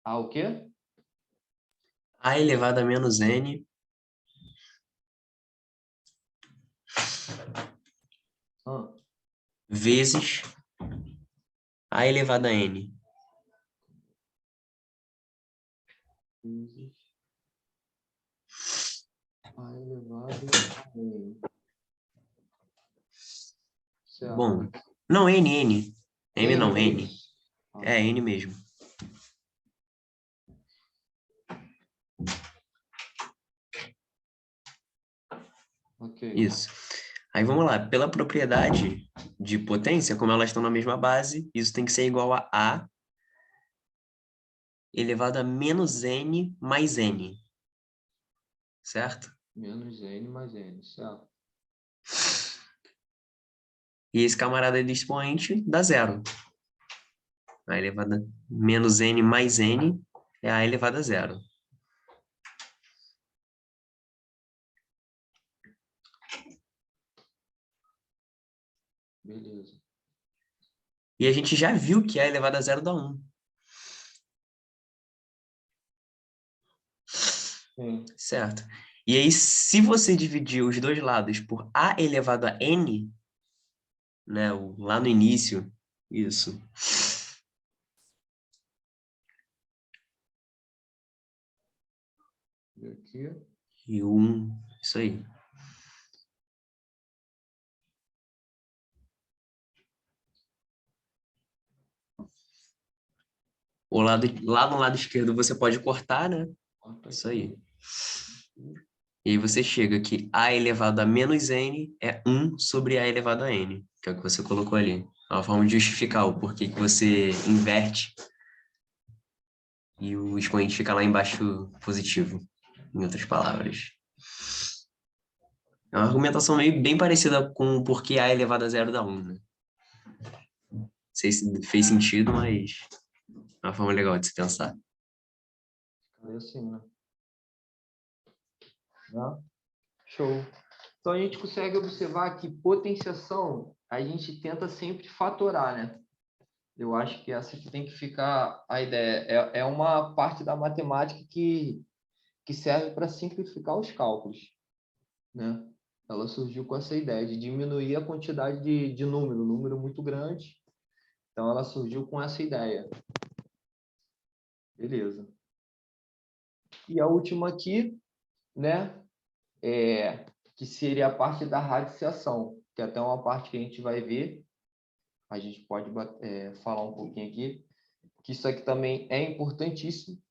[SPEAKER 1] Ah, o quê?
[SPEAKER 3] A elevado a menos N
[SPEAKER 1] Ah,
[SPEAKER 3] vezes A elevado a N.
[SPEAKER 1] vezes a elevado a n. Certo.
[SPEAKER 3] Bom, não, N. M não,
[SPEAKER 1] É
[SPEAKER 3] N.
[SPEAKER 1] isso? Ah,
[SPEAKER 3] É N mesmo.
[SPEAKER 1] ok.
[SPEAKER 3] Isso. Aí vamos lá. Pela propriedade de potência, como elas estão na mesma base, isso tem que ser igual a A elevado a menos N mais N. Certo?
[SPEAKER 1] Menos n mais n, certo?
[SPEAKER 3] E esse camarada de expoente dá zero. A elevado a menos N mais N é A elevado a zero.
[SPEAKER 1] Beleza.
[SPEAKER 3] E a gente já viu que A elevado a zero dá 1.
[SPEAKER 1] Sim.
[SPEAKER 3] Certo? E aí, se você dividir os dois lados por A elevado a N, né, lá no início, isso.
[SPEAKER 1] E aqui?
[SPEAKER 3] E 1, isso aí. Lá no lado esquerdo você pode cortar, né? Isso aí. E aí você chega que a elevado a menos n é 1 sobre a elevado a n, que é o que você colocou ali. É uma forma de justificar o porquê que você inverte e o expoente fica lá embaixo positivo, em outras palavras. É uma argumentação meio bem parecida com o porquê a elevado a zero dá 1, né? Não sei se fez sentido, mas é uma forma legal de se pensar.
[SPEAKER 1] É assim, né? Show. Então, a gente consegue observar que potenciação, a gente tenta sempre fatorar, né? Eu acho que essa que tem que ficar a ideia. É uma parte da matemática que serve para simplificar os cálculos, né? Ela surgiu com essa ideia de diminuir a quantidade de número muito grande. Então, ela surgiu com essa ideia. Beleza. E a última aqui, né? Que seria a parte da radiciação, que é até uma parte que a gente vai ver. A gente pode falar um pouquinho aqui, que isso aqui também é importantíssimo,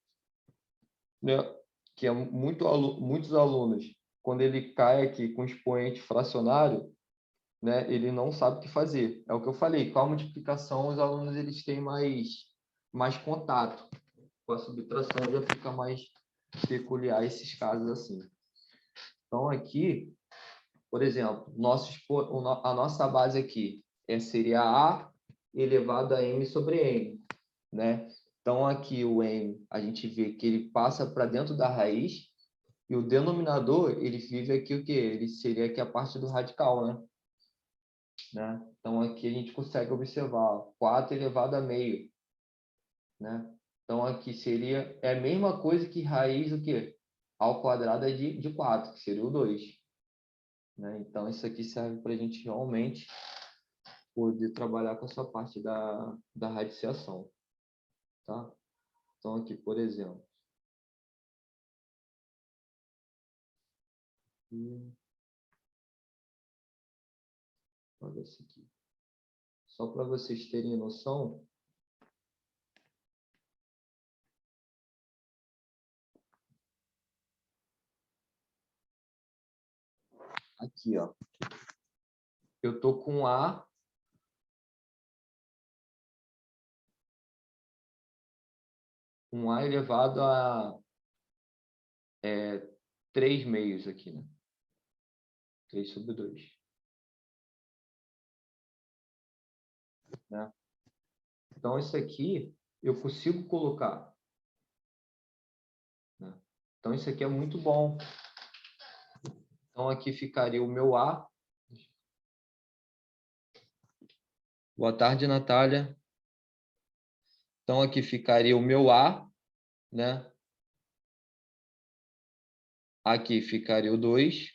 [SPEAKER 1] né? Que é muitos alunos, quando ele cai aqui com expoente fracionário, né, ele não sabe o que fazer. É o que eu falei, com a multiplicação, os alunos eles têm mais contato. Com a subtração já fica mais peculiar esses casos assim. Então, aqui, por exemplo, a nossa base aqui seria A elevado a M sobre N, né? Então, aqui o M, a gente vê que ele passa para dentro da raiz e o denominador, ele vive aqui o quê? Ele seria aqui a parte do radical, né? Então, aqui a gente consegue observar 4 elevado a meio, né? Então, aqui seria a mesma coisa que raiz o quê? Ao quadrado é de 4, que seria o 2. Né? Então, isso aqui serve para a gente realmente poder trabalhar com essa parte da radiciação. Tá? Então, aqui, por exemplo. Olha isso aqui. Só para vocês terem noção, aqui, ó. Eu estou com um A elevado a 3 meios aqui, né? 3 sobre 2. Né? Então, isso aqui eu consigo colocar. Né? Então, isso aqui é muito bom. Então, aqui ficaria o meu A. Boa tarde, Natália. Então, aqui ficaria o meu A, né? Aqui ficaria o 2.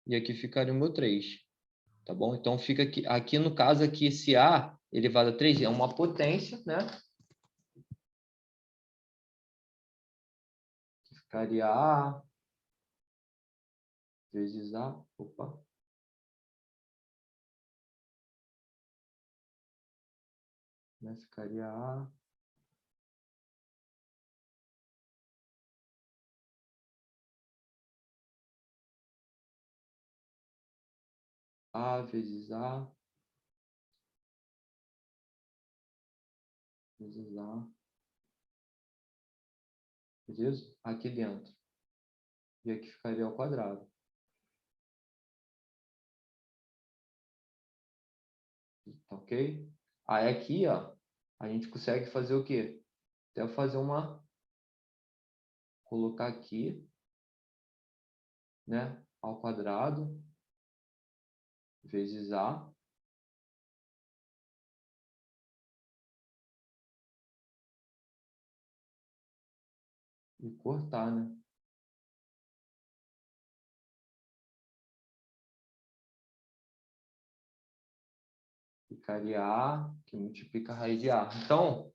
[SPEAKER 1] E aqui ficaria o meu 3. Tá bom? Então, fica aqui no caso, aqui esse A elevado a 3 é uma potência, né? Aqui ficaria A vezes A. Opa. Né? Ficaria A vezes A vezes A. Beleza? Aqui dentro. E aqui ficaria ao quadrado. Ok? Aí aqui, ó, a gente consegue fazer o quê? Até fazer colocar aqui, né? Ao quadrado vezes A. E cortar, né? Ficaria A, que multiplica a raiz de A. Então,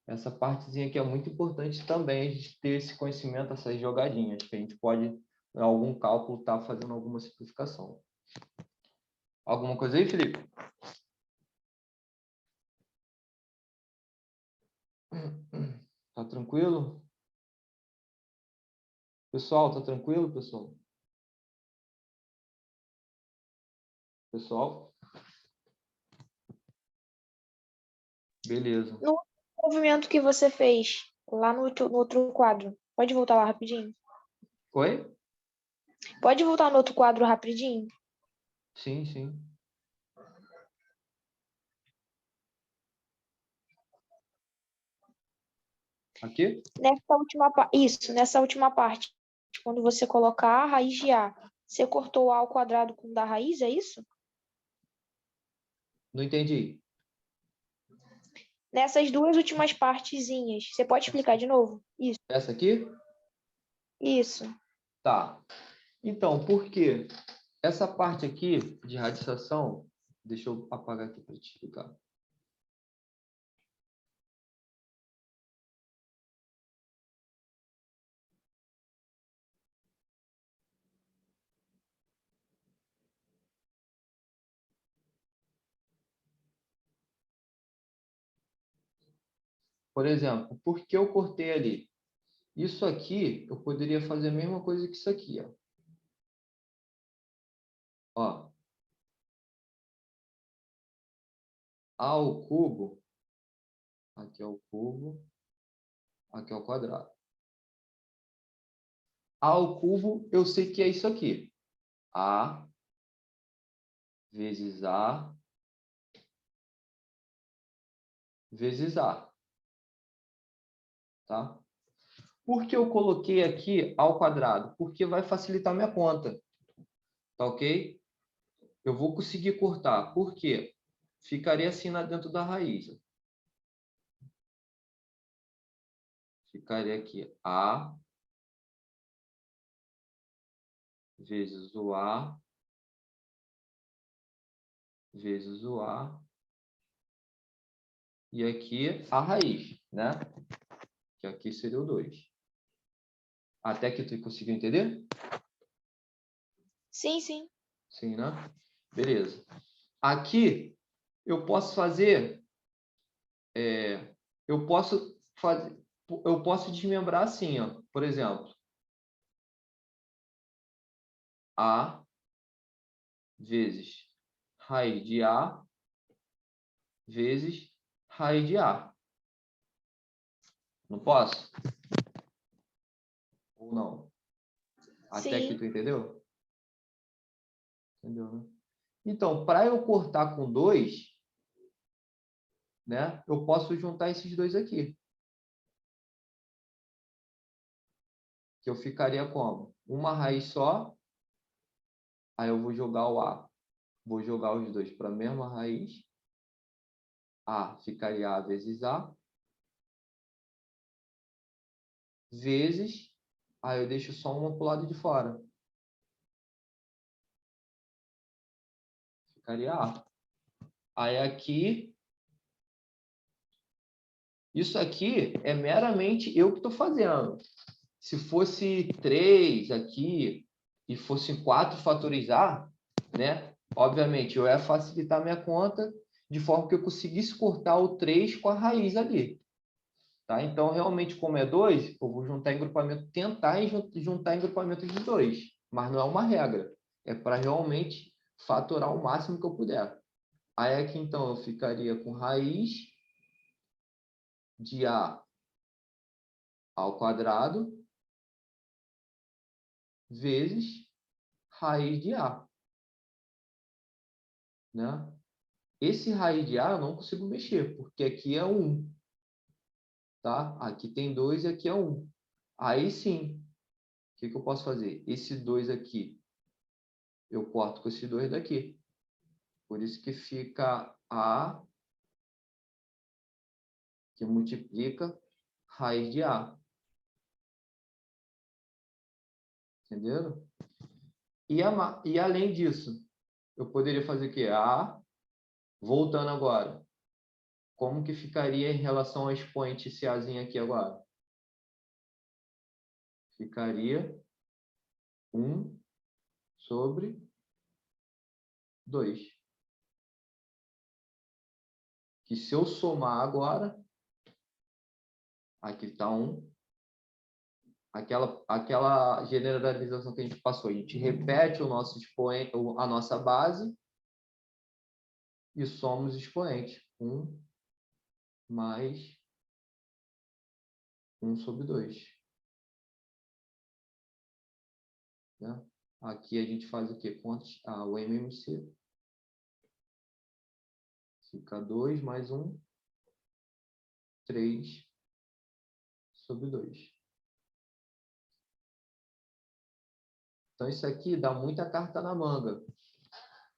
[SPEAKER 1] essa partezinha aqui é muito importante também, a gente ter esse conhecimento, essas jogadinhas, que a gente pode, em algum cálculo, estar fazendo alguma simplificação. Alguma coisa aí, Felipe? Tranquilo? Pessoal, tá tranquilo, pessoal? Pessoal? Beleza.
[SPEAKER 4] No movimento que você fez lá no outro quadro, pode voltar lá rapidinho?
[SPEAKER 1] Oi?
[SPEAKER 4] Pode voltar no outro quadro rapidinho?
[SPEAKER 1] Sim, sim. Aqui?
[SPEAKER 4] Nessa última parte, quando você colocar a raiz de A, você cortou o A ao quadrado com o da raiz, é isso?
[SPEAKER 1] Não entendi.
[SPEAKER 4] Nessas duas últimas partezinhas, você pode explicar de novo? Isso,
[SPEAKER 1] Essa aqui?
[SPEAKER 4] isso.
[SPEAKER 1] Tá. Então, por quê? Essa parte aqui de radiação, deixa eu apagar aqui para te explicar. Por exemplo, por que eu cortei ali? Isso aqui, eu poderia fazer a mesma coisa que isso aqui, ó. Ó. A ao cubo, aqui é o cubo, aqui é o quadrado. A ao cubo, eu sei que é isso aqui. A vezes A vezes A. Tá? Por que eu coloquei aqui ao quadrado? Porque vai facilitar minha conta. Tá ok? Eu vou conseguir cortar. Por quê? Ficaria assim dentro da raiz. Ficaria aqui A vezes o A vezes o A. E aqui a raiz, né? Que aqui seria o 2. Até que tu conseguiu entender?
[SPEAKER 4] Sim, sim.
[SPEAKER 1] Sim, né? Beleza. Aqui eu posso fazer, eu posso desmembrar assim, ó. Por exemplo, A vezes raiz de A vezes raiz de A. Não posso? Ou não? Até que
[SPEAKER 4] Sim.
[SPEAKER 1] tu entendeu? Entendeu, né? Então, para eu cortar com 2, né? Eu posso juntar esses dois aqui. Que eu ficaria como? Uma raiz só. Aí eu vou jogar o A. Vou jogar os dois para a mesma raiz. A ficaria A vezes A. Vezes. Aí eu deixo só uma para o lado de fora. Ficaria A. Aí aqui. Isso aqui é meramente eu que estou fazendo. Se fosse 3 aqui e fosse 4 fatorizar, né? Obviamente, eu ia facilitar minha conta de forma que eu conseguisse cortar o 3 com a raiz ali. Tá? Então, realmente, como é 2, eu vou juntar em grupamento, tentar juntar em grupamento de 2. Mas não é uma regra. É para realmente fatorar o máximo que eu puder. Aí aqui, então, eu ficaria com raiz de A ao quadrado vezes raiz de A. Né? Esse raiz de A eu não consigo mexer, porque aqui é 1. Tá? Aqui tem 2 e aqui é 1. Aí sim, o que eu posso fazer? Esse 2 aqui, eu corto com esse 2 daqui. Por isso que fica A, que multiplica raiz de A. Entenderam? E além disso, eu poderia fazer o quê? A, voltando agora. Como que ficaria em relação ao expoente esse Azinho aqui agora? Ficaria 1 sobre 2. Que se eu somar agora, Aqui está 1. Aquela generalização que a gente passou. A gente repete o nosso expoente, a nossa base e somos expoentes. 1 mais 1/2. Né? Aqui a gente faz o quê? O MMC. Fica 2 mais 1, 3/2. Então, isso aqui dá muita carta na manga,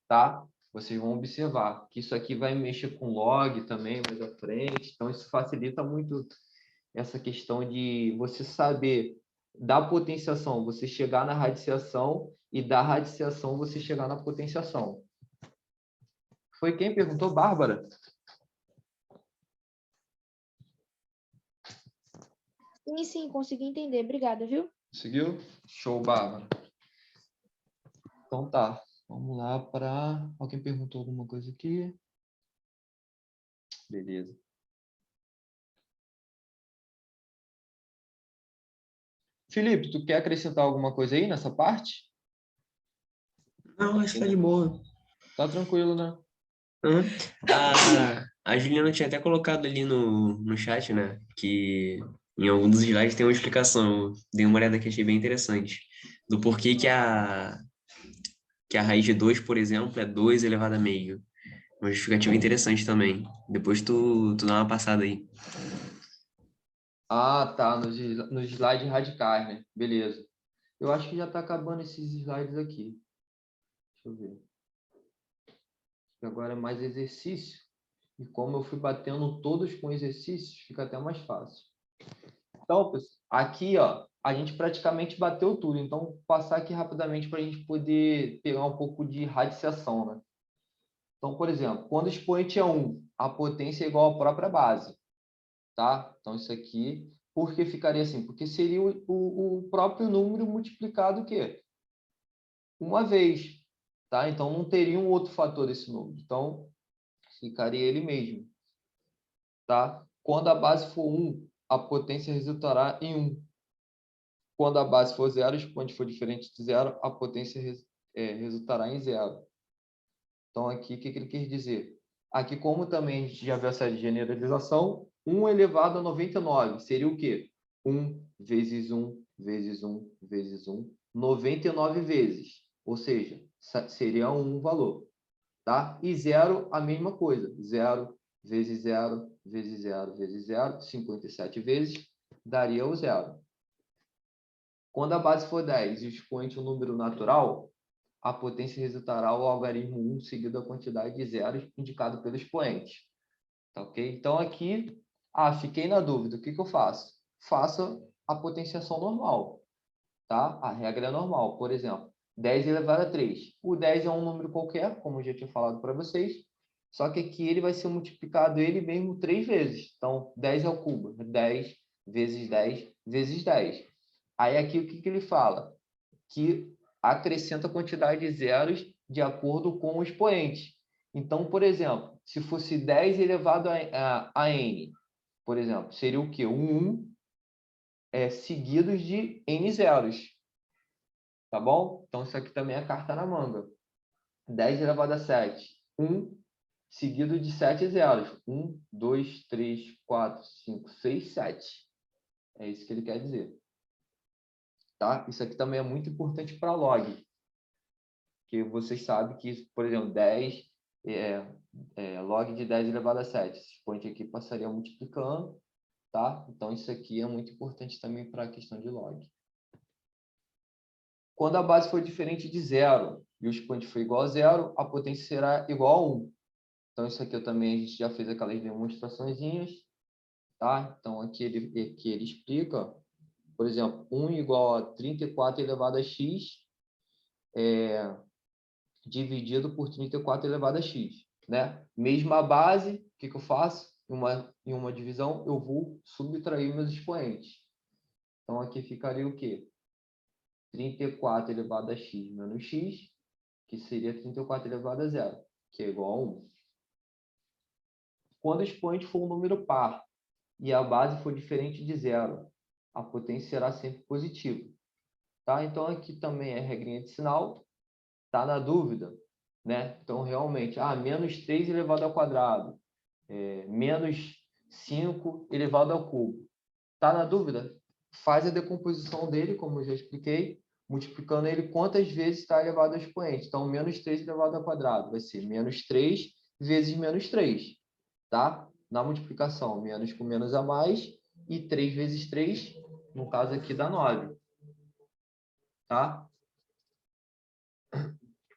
[SPEAKER 1] tá? Vocês vão observar que isso aqui vai mexer com log também mais à frente. Então, isso facilita muito essa questão de você saber da potenciação, você chegar na radiciação e da radiciação você chegar na potenciação. Foi quem perguntou? Bárbara?
[SPEAKER 4] Sim, consegui entender. Obrigada, viu?
[SPEAKER 1] Conseguiu? Show, Bárbara. Então tá, vamos lá para... Alguém perguntou alguma coisa aqui? Beleza. Felipe, tu quer acrescentar alguma coisa aí nessa parte?
[SPEAKER 3] Não, acho que tá de boa.
[SPEAKER 1] Tá tranquilo, né?
[SPEAKER 3] Uhum. A Juliana tinha até colocado ali no chat, né? Que em algum dos slides tem uma explicação. Dei uma olhada que achei bem interessante. Do porquê que a raiz de 2, por exemplo, é 2 elevado a meio. Uma justificativa interessante também. Depois tu dá uma passada aí.
[SPEAKER 1] Ah, tá, nos slides radicais, né? Beleza. Eu acho que já está acabando esses slides aqui. Deixa eu ver. Agora é mais exercício. E como eu fui batendo todos com exercícios, fica até mais fácil. Então, pessoal, aqui, ó, a gente praticamente bateu tudo. Então, vou passar aqui rapidamente para a gente poder pegar um pouco de radiciação, né? Então, por exemplo, quando o expoente é 1, a potência é igual à própria base. Tá? Então, isso aqui, por que ficaria assim? Porque seria o próprio número multiplicado o quê? Uma vez. Tá? Então, não teria um outro fator desse número. Então, ficaria ele mesmo. Tá? Quando a base for 1, a potência resultará em 1. Quando a base for 0, o expoente for diferente de 0, a potência resultará em 0. Então, aqui, o que ele quer dizer? Aqui, como também a gente já viu essa generalização, 1 elevado a 99 seria o quê? 1 vezes 1 vezes 1 vezes 1, 99 vezes. Ou seja, seria 1 valor. Tá? E 0, a mesma coisa. 0 vezes 0 vezes 0 vezes 0, 57 vezes, daria o 0. Quando a base for 10 e o expoente um número natural, a potência resultará ao algarismo 1 seguido da quantidade de zeros indicado pelo expoente. Tá ok? Então, aqui, fiquei na dúvida. O que eu faço? Faça a potenciação normal. Tá? A regra é normal. Por exemplo, 10 elevado a 3. O 10 é um número qualquer, como eu já tinha falado para vocês, só que aqui ele vai ser multiplicado ele mesmo 3 vezes. Então, 10 ao cubo. 10 vezes 10 vezes 10. Aí, aqui, o que ele fala? Que acrescenta a quantidade de zeros de acordo com o expoente. Então, por exemplo, se fosse 10 elevado a n, por exemplo, seria o quê? 1 seguidos de n zeros. Tá bom? Então, isso aqui também é carta na manga. 10 elevado a 7, 1 seguido de 7 zeros. 1, 2, 3, 4, 5, 6, 7. É isso que ele quer dizer. Tá? Isso aqui também é muito importante para log. Que vocês sabem que, por exemplo, 10 log de 10 elevado a 7. Esse expoente aqui passaria multiplicando, tá? Então, isso aqui é muito importante também para a questão de log. Quando a base for diferente de 0 e o expoente for igual a 0, a potência será igual a 1. Então, isso aqui também a gente já fez aquelas demonstraçõezinhas, tá? Então, aqui ele explica, por exemplo, 1 igual a 34 elevado a x, dividido por 34 elevado a x, né? Mesma base, o que eu faço? Em uma divisão, eu vou subtrair meus expoentes. Então, aqui ficaria o quê? 34 elevado a x menos x, que seria 34 elevado a 0, que é igual a 1. Quando o expoente for um número par, e a base for diferente de zero, a potência será sempre positiva. Tá? Então, aqui também é regrinha de sinal. Tá na dúvida, né? Então, realmente, menos 3 elevado ao quadrado, menos 5 elevado ao cubo. Tá na dúvida? Faz a decomposição dele, como eu já expliquei, multiplicando ele quantas vezes está elevado ao expoente. Então, menos 3 elevado ao quadrado vai ser menos 3 vezes menos 3, tá? Na multiplicação, menos com menos a mais, e 3 vezes 3, no caso aqui, dá 9, tá?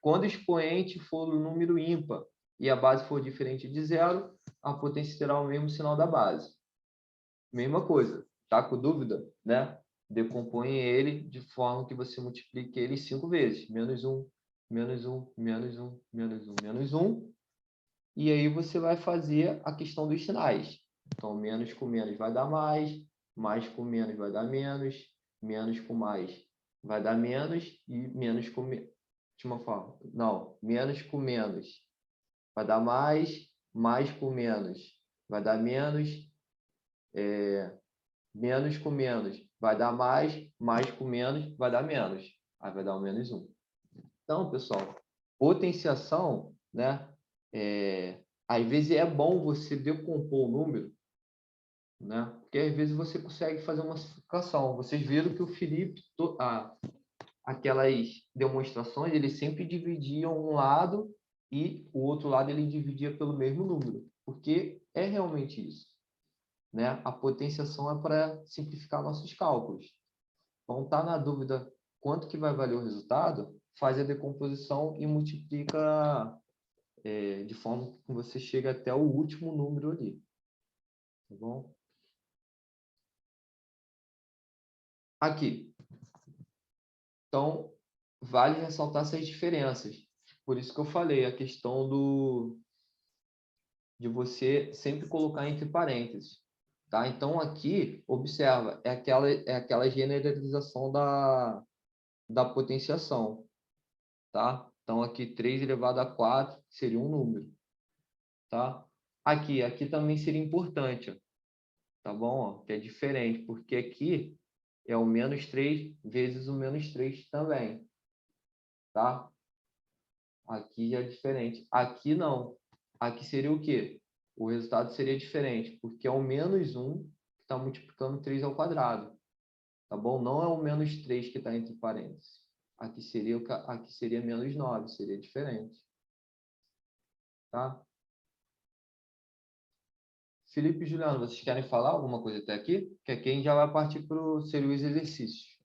[SPEAKER 1] Quando o expoente for um número ímpar e a base for diferente de zero, a potência terá o mesmo sinal da base. Mesma coisa, tá com dúvida, né? Decompõe ele de forma que você multiplique ele 5 vezes. Menos 1, menos 1, menos 1, menos 1, menos 1. E aí você vai fazer a questão dos sinais. Então, menos com menos vai dar mais com menos vai dar menos com mais vai dar menos, e menos com menos. De uma forma, não, menos com menos vai dar mais com menos vai dar menos, menos com menos vai dar mais com menos vai dar menos. Aí vai dar um menos 1. Então, pessoal, potenciação, né? Às vezes é bom você decompor o número, né? Porque às vezes você consegue fazer uma simplificação. Vocês viram que o Felipe, aquelas demonstrações, ele sempre dividia um lado e o outro lado ele dividia pelo mesmo número, porque é realmente isso, né? A potenciação é para simplificar nossos cálculos. Então, tá na dúvida quanto que vai valer o resultado, faz a decomposição e multiplica de forma que você chega até o último número ali. Tá bom? Aqui. Então, vale ressaltar essas diferenças. Por isso que eu falei, a questão de você sempre colocar entre parênteses. Tá? Então, aqui, observa, é aquela generalização da potenciação. Tá? Então, aqui, 3 elevado a 4 seria um número. Tá? Aqui também seria importante, ó, tá bom? Ó, que é diferente, porque aqui é o menos 3 vezes o menos 3 também. Tá? Aqui já é diferente. Aqui não. Aqui seria o quê? O resultado seria diferente, porque é o menos 1 que está multiplicando 3 ao quadrado. Tá bom? Não é o menos 3 que está entre parênteses. Aqui seria menos 9, seria diferente. Tá? Felipe e Juliano, vocês querem falar alguma coisa até aqui? Que aqui a gente já vai partir para os exercícios.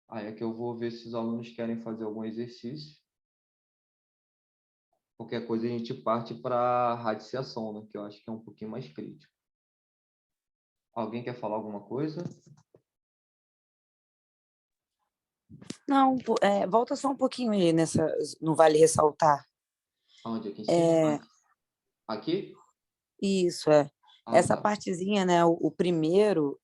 [SPEAKER 1] Aí é que eu vou ver se os alunos querem fazer algum exercício. Qualquer coisa a gente parte para a radiciação, né? Que eu acho que é um pouquinho mais crítico. Alguém quer falar alguma coisa?
[SPEAKER 2] Não, volta só um pouquinho aí no Vale Ressaltar.
[SPEAKER 1] Onde? Aqui em cima? Aqui?
[SPEAKER 2] Isso, é. Essa
[SPEAKER 1] Tá.
[SPEAKER 2] partezinha, né? O primeiro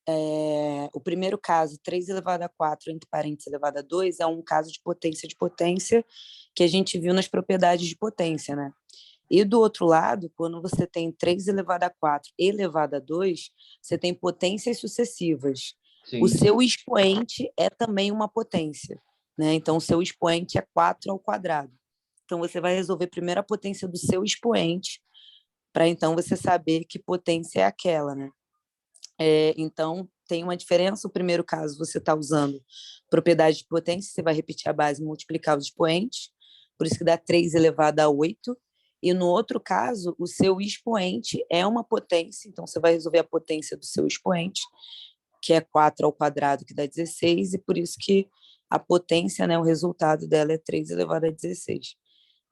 [SPEAKER 2] caso, 3 elevado a 4, entre parênteses, elevado a 2, é um caso de potência que a gente viu nas propriedades de potência, né? E do outro lado, quando você tem 3 elevado a 4 elevado a 2, você tem potências sucessivas.
[SPEAKER 1] Sim.
[SPEAKER 2] O seu expoente é também uma potência, né? Então, o seu expoente é 4 ao quadrado. Então, você vai resolver primeiro a potência do seu expoente, para então você saber que potência é aquela, né? Então, tem uma diferença. O primeiro caso, você está usando propriedade de potência, você vai repetir a base e multiplicar os expoentes, por isso que dá 3 elevado a 8. E no outro caso, o seu expoente é uma potência, então você vai resolver a potência do seu expoente, que é 4 ao quadrado, que dá 16, e por isso que a potência, né, o resultado dela é 3 elevado a 16.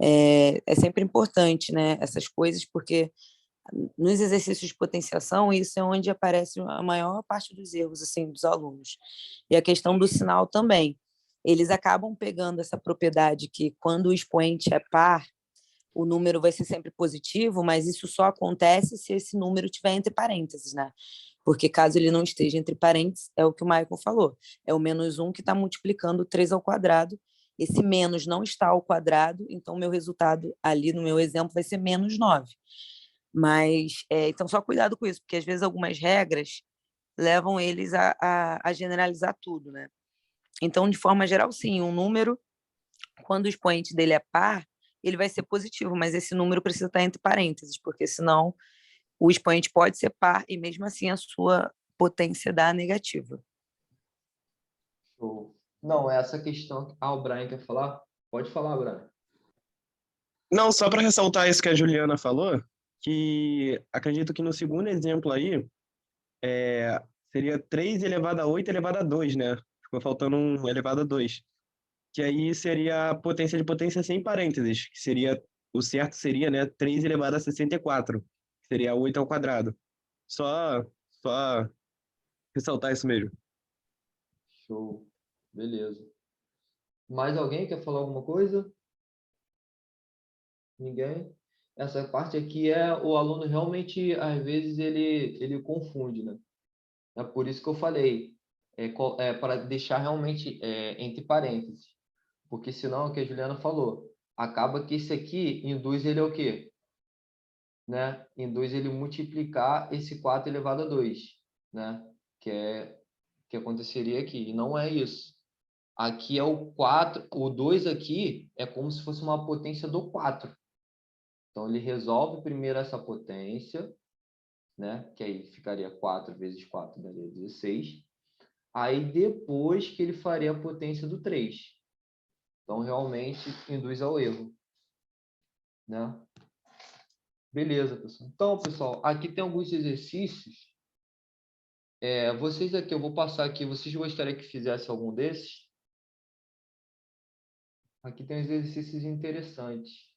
[SPEAKER 2] É sempre importante, né, essas coisas, porque nos exercícios de potenciação, isso é onde aparece a maior parte dos erros assim, dos alunos. E a questão do sinal também. Eles acabam pegando essa propriedade que, quando o expoente é par, o número vai ser sempre positivo, mas isso só acontece se esse número estiver entre parênteses, né? Porque caso ele não esteja entre parênteses, é o que o Michael falou, é o menos 1 que está multiplicando 3 ao quadrado, esse menos não está ao quadrado, então meu resultado ali no meu exemplo vai ser menos 9. Mas, então, só cuidado com isso, porque às vezes algumas regras levam eles a generalizar tudo, né? Então, de forma geral, sim, um número, quando o expoente dele é par, ele vai ser positivo, mas esse número precisa estar entre parênteses, porque senão o expoente pode ser par e mesmo assim a sua potência dá negativa.
[SPEAKER 1] Show. Não, essa questão... Ah, o Brian quer falar? Pode falar, Brian.
[SPEAKER 5] Não, só para ressaltar isso que a Juliana falou, que acredito que no segundo exemplo aí, seria 3 elevado a 8 elevado a 2, né? Ficou faltando um elevado a 2. Que aí seria a potência de potência sem parênteses, que seria, o certo seria, né, 3 elevado a 64, que seria 8 ao quadrado. Só ressaltar isso mesmo.
[SPEAKER 1] Show. Beleza. Mais alguém quer falar alguma coisa? Ninguém? Essa parte aqui o aluno realmente, às vezes, ele confunde, né? É por isso que eu falei, para deixar realmente entre parênteses. Porque senão, o que a Juliana falou, acaba que esse aqui induz ele ao quê? Né? Induz ele multiplicar esse 4 elevado a 2, né? Que aconteceria aqui. E não é isso. Aqui é o 4, o 2 aqui é como se fosse uma potência do 4. Então, ele resolve primeiro essa potência, né? Que aí ficaria 4 vezes 4, daria 16. Aí, depois que ele faria a potência do 3. Então, realmente, induz ao erro, né? Beleza, pessoal. Então, pessoal, aqui tem alguns exercícios. Vocês aqui, eu vou passar aqui. Vocês gostariam que fizesse algum desses? Aqui tem uns exercícios interessantes.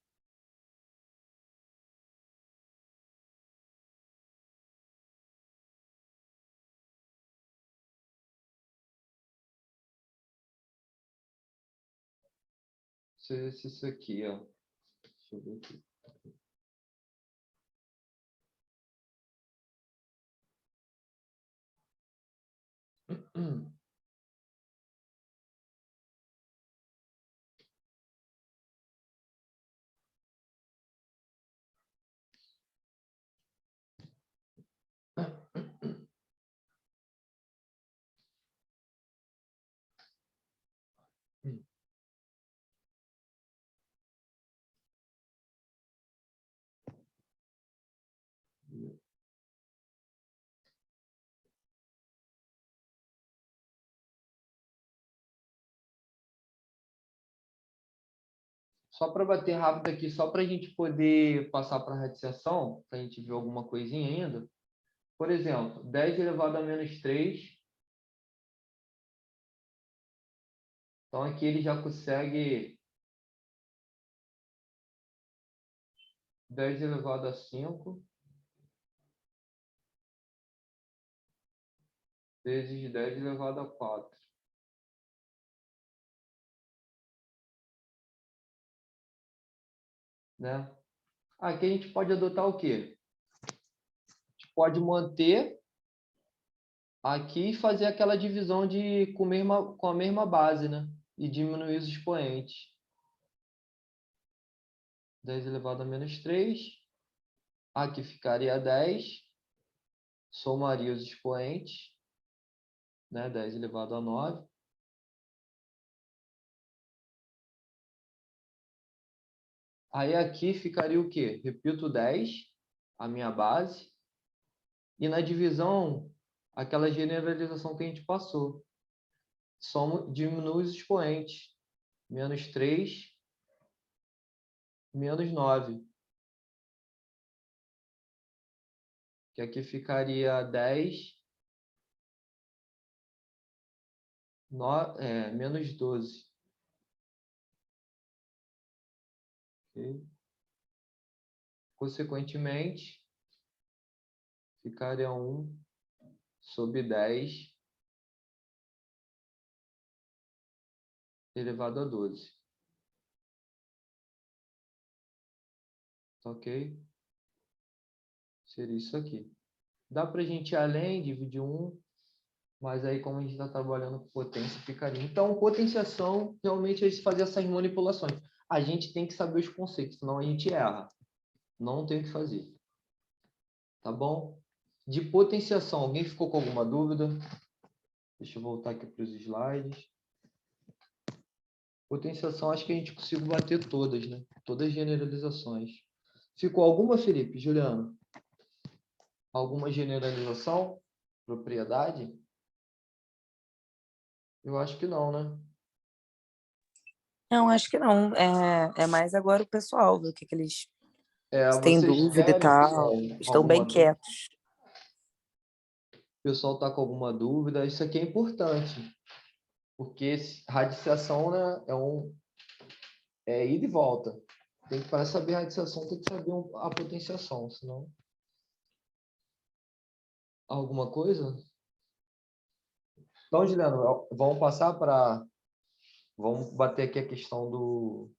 [SPEAKER 1] Esse exercício aqui, ó. Deixa eu ver aqui. Só para bater rápido aqui, só para a gente poder passar para a retificação, para a gente ver alguma coisinha ainda. Por exemplo, 10 elevado a menos 3. Então, aqui ele já consegue 10 elevado a 5 vezes 10 elevado a 4. Né? Aqui a gente pode adotar o quê? A gente pode manter aqui e fazer aquela divisão com a mesma base, né? E diminuir os expoentes. 10 elevado a menos 3. Aqui ficaria 10. Somaria os expoentes. Né? 10 elevado a 9. Aí aqui ficaria o quê? Repito 10, a minha base. E na divisão, aquela generalização que a gente passou. Diminui os expoentes. Menos 3, menos 9. Que aqui ficaria 10, menos 12. Okay? Consequentemente, ficaria 1 sobre 10 elevado a 12. Ok? Seria isso aqui. Dá para a gente ir além, dividir 1, mas aí como a gente está trabalhando com potência, ficaria. Então, potenciação, realmente é fazer essas manipulações. A gente tem que saber os conceitos, senão a gente erra. Não tem o que fazer. Tá bom? De potenciação, alguém ficou com alguma dúvida? Deixa eu voltar aqui para os slides. Potenciação, acho que a gente conseguiu bater todas, né? Todas as generalizações. Ficou alguma, Felipe? Juliano? Alguma generalização? Propriedade? Eu acho que não, né?
[SPEAKER 2] Não, acho que não. É mais agora o pessoal, ver o que eles se têm
[SPEAKER 1] Vocês
[SPEAKER 2] dúvida e
[SPEAKER 1] querem,
[SPEAKER 2] tal.
[SPEAKER 1] pessoal,
[SPEAKER 2] Estão
[SPEAKER 1] alguma
[SPEAKER 2] bem
[SPEAKER 1] dúvida?
[SPEAKER 2] quietos.
[SPEAKER 1] O pessoal está com alguma dúvida? Isso aqui é importante, porque radiciação, né, é ida e volta. Tem que, para saber a radiciação, tem que saber a potenciação, senão... Alguma coisa? Então, Juliano, vamos passar para... Vamos bater aqui a questão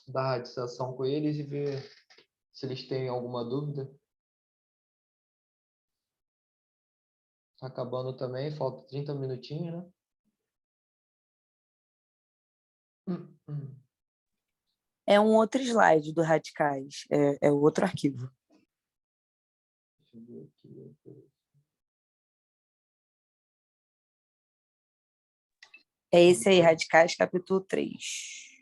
[SPEAKER 1] da radiciação com eles e ver se eles têm alguma dúvida. Tá acabando também, falta 30 minutinhos, né?
[SPEAKER 2] É um outro slide do Radicais. É o outro arquivo.
[SPEAKER 1] Deixa eu ver aqui.
[SPEAKER 2] É esse aí, Radicais, capítulo 3.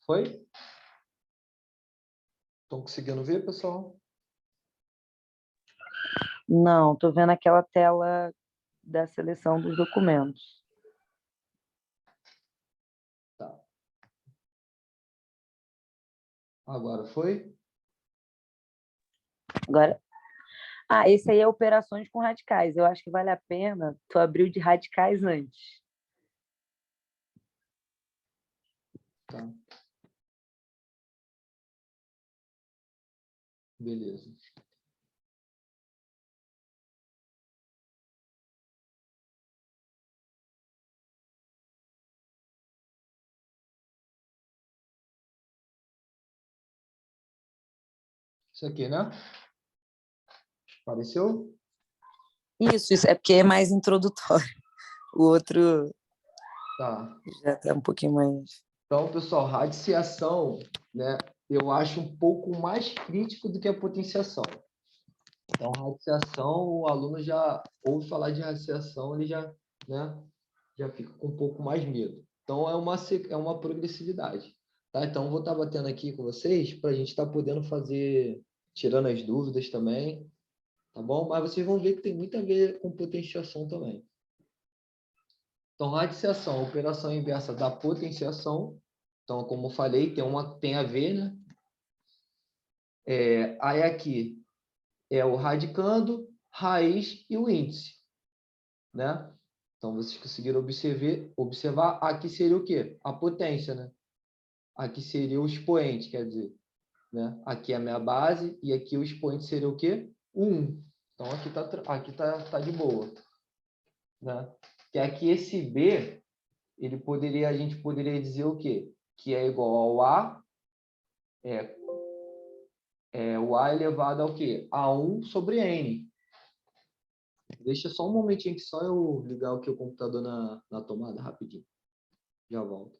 [SPEAKER 1] Foi? Estão conseguindo ver, pessoal?
[SPEAKER 2] Não, estou vendo aquela tela da seleção dos documentos.
[SPEAKER 1] Tá. Agora foi?
[SPEAKER 2] Agora, esse aí é operações com radicais. Eu acho que vale a pena tu abrir o de radicais antes.
[SPEAKER 1] Tá. Beleza. Isso aqui, né? Apareceu?
[SPEAKER 2] Isso é porque é mais introdutório. O outro
[SPEAKER 1] Tá.
[SPEAKER 2] já está um pouquinho mais...
[SPEAKER 1] Então, pessoal, radiciação, né? Eu acho um pouco mais crítico do que a potenciação. Então, radiciação, o aluno já ouve falar de radiciação, ele já, né, já fica com um pouco mais medo. Então, é uma progressividade. Tá? Então, vou estar batendo aqui com vocês para a gente estar podendo fazer, tirando as dúvidas também, tá bom? Mas vocês vão ver que tem muito a ver com potenciação também. Então, radiciação, operação inversa da potenciação. Então, como eu falei, tem a ver, né? Aí aqui é o radicando, raiz e o índice, né? Então, vocês conseguiram observar, aqui seria o quê? A potência, né? Aqui seria o expoente, quer dizer, né? Aqui é a minha base e aqui o expoente seria o quê? O 1. Então, aqui tá de boa, né? Que aqui esse B, a gente poderia dizer o quê? Que é igual ao A, o A elevado ao quê? A 1 sobre N. Deixa só um momentinho que só eu ligar aqui o computador na tomada, rapidinho. Já volto.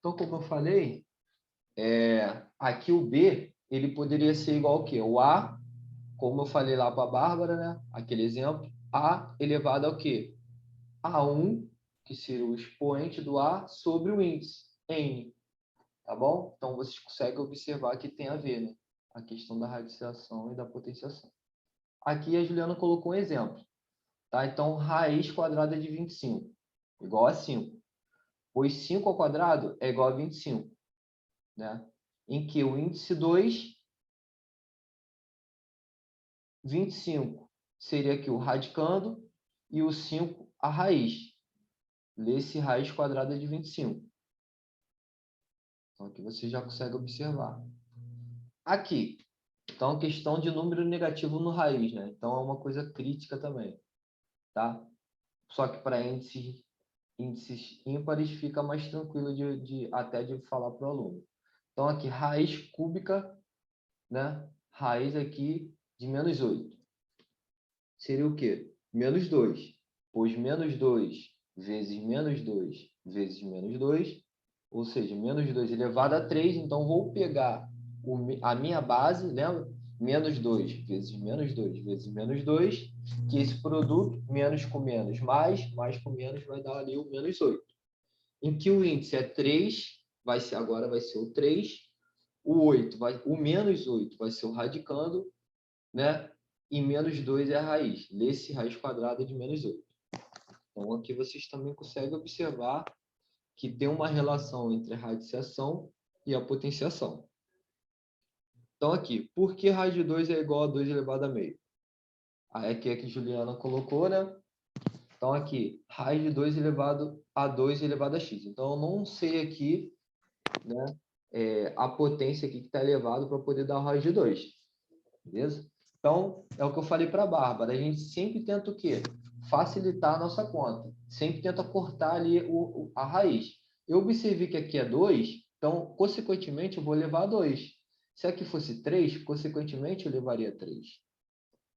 [SPEAKER 1] Então, como eu falei, aqui o B, ele poderia ser igual ao quê? O A, como eu falei lá para a Bárbara, né? Aquele exemplo, A elevado ao quê? A1, que seria o expoente do A, sobre o índice, N. Tá bom? Então, vocês conseguem observar que tem a ver, né? A questão da radiciação e da potenciação. Aqui a Juliana colocou um exemplo. Tá? Então, raiz quadrada de 25, igual a 5. Pois 5 ao quadrado é igual a 25. Né? Em que o índice 2, 25, seria aqui o radicando, e o 5 a raiz. Lê-se raiz quadrada de 25. Então, aqui você já consegue observar. Aqui, então, questão de número negativo no raiz, né? Então, é uma coisa crítica também, tá? Só que para índices ímpares fica mais tranquilo até de falar para o aluno. Então, aqui, raiz cúbica, né? Raiz aqui de menos 8. Seria o quê? Menos 2. Pois menos 2 vezes menos 2 vezes menos 2, ou seja, menos 2 elevado a 3. Então, vou pegar a minha base, lembra? Menos 2 vezes menos 2 vezes menos 2, que esse produto, menos com menos, mais com menos, vai dar ali o menos 8. Em que o índice é 3, agora vai ser o 3, o menos 8 vai ser o radicando, né? E menos 2 é a raiz. Lê-se raiz quadrada de menos 8. Então, aqui vocês também conseguem observar que tem uma relação entre a radiciação e a potenciação. Então, aqui, por que raiz de 2 é igual a 2 elevado a meio? Aí, aqui é que Juliana colocou, né? Então, aqui, raiz de 2 elevado a 2 elevado a x. Então, eu não sei aqui, né, a potência aqui que está elevado para poder dar a raiz de 2. Beleza? Então, é o que eu falei para a Bárbara. A gente sempre tenta o quê? Facilitar a nossa conta. Sempre tenta cortar ali a raiz. Eu observei que aqui é 2, então, consequentemente, eu vou levar a 2. Se aqui fosse 3, consequentemente, eu levaria 3.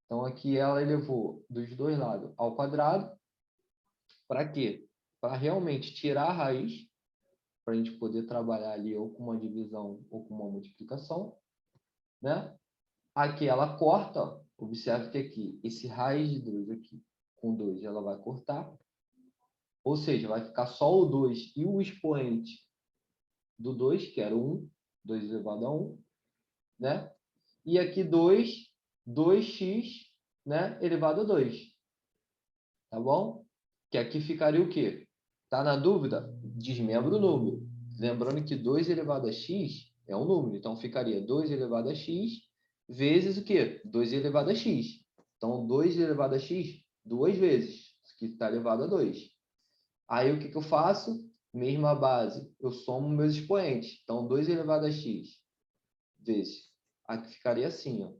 [SPEAKER 1] Então, aqui ela elevou dos dois lados ao quadrado. Para quê? Para realmente tirar a raiz, para a gente poder trabalhar ali ou com uma divisão ou com uma multiplicação, né? Aqui ela corta, ó. Observe que aqui, esse raiz de 2 aqui, com 2, ela vai cortar. Ou seja, vai ficar só o 2 e o expoente do 2, que era o 1, 2 elevado a 1, né? E aqui 2x, né, elevado a 2. Tá bom? Que aqui ficaria o quê? Tá na dúvida? Desmembra o número. Lembrando que 2 elevado a x é um número. Então, ficaria 2 elevado a x vezes o quê? 2 elevado a x. Então, 2 elevado a x, duas vezes, que está elevado a 2. Aí, o que eu faço? Mesma base, eu somo meus expoentes. Então, 2 elevado a x vezes. Aqui ficaria assim, ó.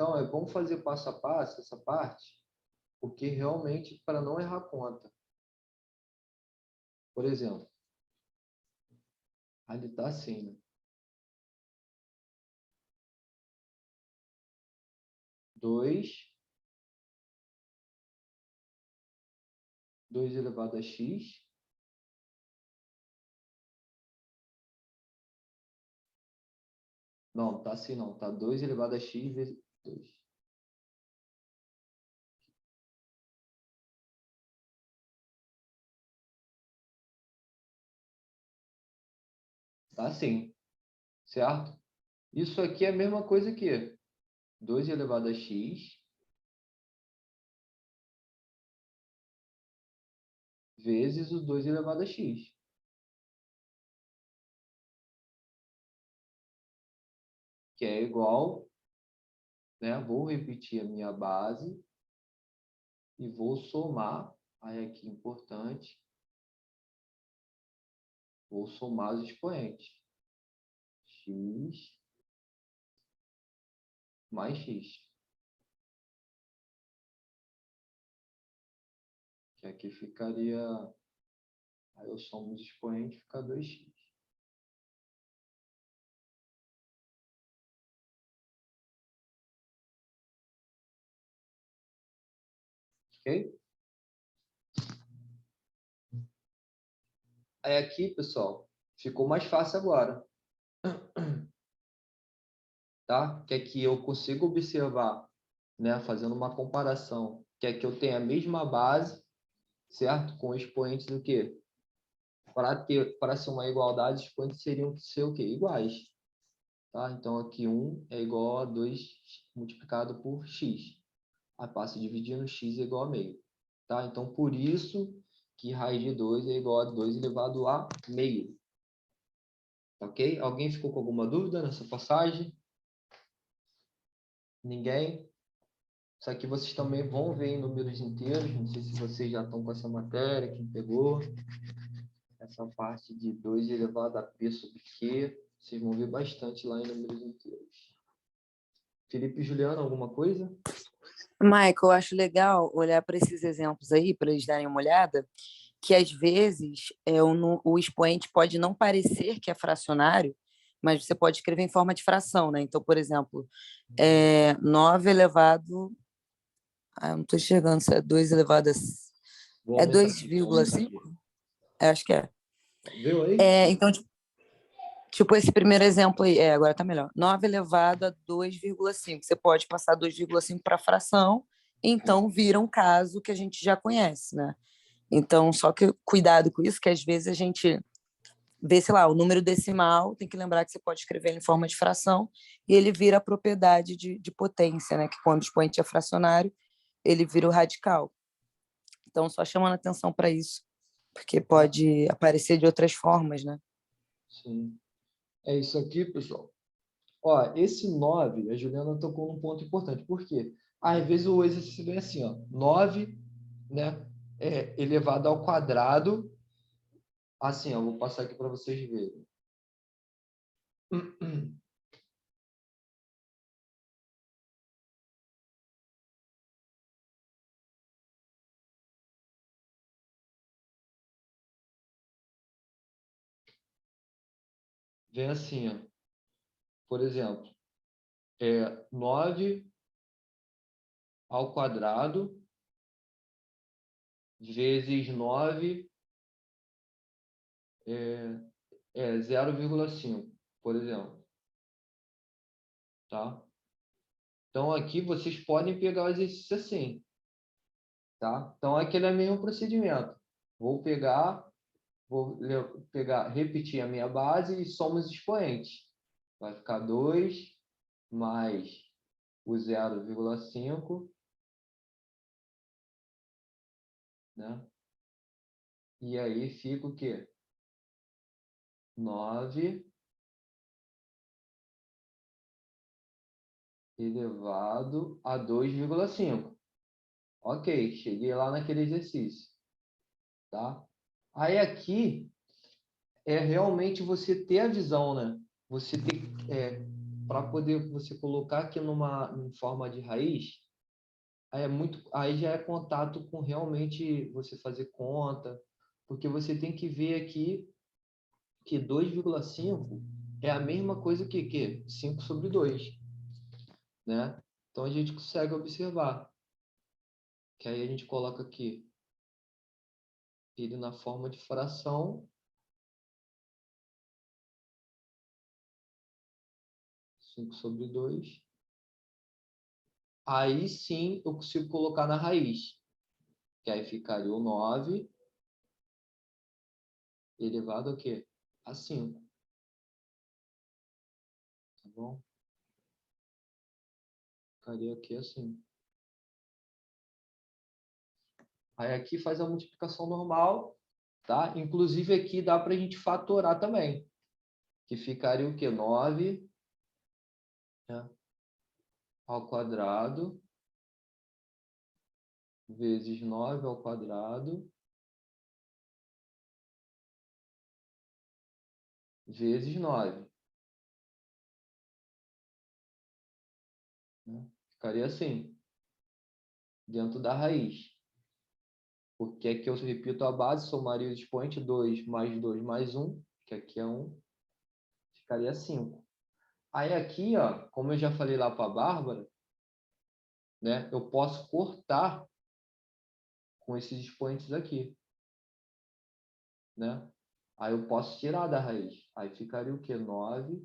[SPEAKER 1] Então, é bom fazer passo a passo essa parte, porque realmente para não errar conta. Por exemplo, ali está assim, né? 2 elevado a x não, tá assim não, tá 2 elevado a x vezes 2. Tá assim, certo? Isso aqui é a mesma coisa que 2 elevado a x vezes o 2 elevado a x. Que é igual, né? Vou repetir a minha base e vou somar, aí aqui importante, vou somar os expoentes. X mais x. Que aqui ficaria, aí eu somo os expoentes, fica 2x. Ok? Aí aqui, pessoal, ficou mais fácil agora. Tá? Que aqui eu consigo observar, né, fazendo uma comparação, que aqui eu tenho a mesma base, certo? Com expoentes do quê? Para ser uma igualdade, os expoentes seriam que ser o quê? Iguais. Tá? Então, aqui 1 é igual a 2 multiplicado por x. Aí passa dividindo x é igual a meio. Tá? Então, por isso que raiz de 2 é igual a 2 elevado a meio. Ok? Alguém ficou com alguma dúvida nessa passagem? Ninguém? Isso aqui vocês também vão ver em números inteiros. Não sei se vocês já estão com essa matéria, quem pegou. Essa parte de 2 elevado a p sobre q. Vocês vão ver bastante lá em números inteiros. Felipe e Juliana, alguma coisa?
[SPEAKER 2] Michael, eu acho legal olhar para esses exemplos aí, para eles darem uma olhada, que às vezes o expoente pode não parecer que é fracionário, mas você pode escrever em forma de fração, né? Então, por exemplo, 9 elevado... Ah, eu não estou chegando, se é 2 elevado a...
[SPEAKER 1] Vou
[SPEAKER 2] É
[SPEAKER 1] aumentar aqui,
[SPEAKER 2] 2,5? Acho que é.
[SPEAKER 1] Viu aí?
[SPEAKER 2] Então, tipo esse primeiro exemplo aí, agora está melhor. 9 elevado a 2,5. Você pode passar 2,5 para fração, então vira um caso que a gente já conhece, né? Então, só que cuidado com isso, que às vezes a gente vê, sei lá, o número decimal, tem que lembrar que você pode escrever ele em forma de fração, e ele vira a propriedade de potência, né? Que quando o expoente é fracionário, ele vira o radical. Então, só chamando atenção para isso, porque pode aparecer de outras formas, né?
[SPEAKER 1] Sim. É isso aqui, pessoal. Ó, esse 9, a Juliana tocou num ponto importante. Por quê? Às vezes o exercício vem assim, ó, 9, né, elevado ao quadrado. Assim, eu vou passar aqui para vocês verem. Vem assim, ó. Por exemplo, 9 ao quadrado vezes 9 é 0,5, por exemplo. Tá? Então, aqui vocês podem pegar o exercício assim. Tá? Então, aquele é o mesmo procedimento. Vou pegar, repetir a minha base e somos expoentes. Vai ficar 2 mais o 0,5, né? E aí fica o quê? 9 elevado a 2,5. Ok, cheguei lá naquele exercício. Tá? Aí aqui é realmente você ter a visão, né? Você ter, para poder você colocar aqui em forma de raiz, aí já é contato com realmente você fazer conta, porque você tem que ver aqui que 2,5 é a mesma coisa que 5 sobre 2, né? Então a gente consegue observar que aí a gente coloca aqui ele na forma de fração, 5 sobre 2. Aí sim eu consigo colocar na raiz, que aí ficaria o 9 elevado a quê? A 5. Tá bom? Ficaria aqui assim. Aí aqui faz a multiplicação normal, tá? Inclusive aqui dá para a gente fatorar também, que ficaria o quê? 9, né, ao quadrado vezes 9 ao quadrado vezes 9. Né? Ficaria assim, dentro da raiz. Porque aqui eu repito a base, somaria o expoente 2 mais 1, que aqui é 1, ficaria 5. Aí aqui, ó, como eu já falei lá para a Bárbara, né, eu posso cortar com esses expoentes aqui, né? Aí eu posso tirar da raiz. Aí ficaria o quê? 9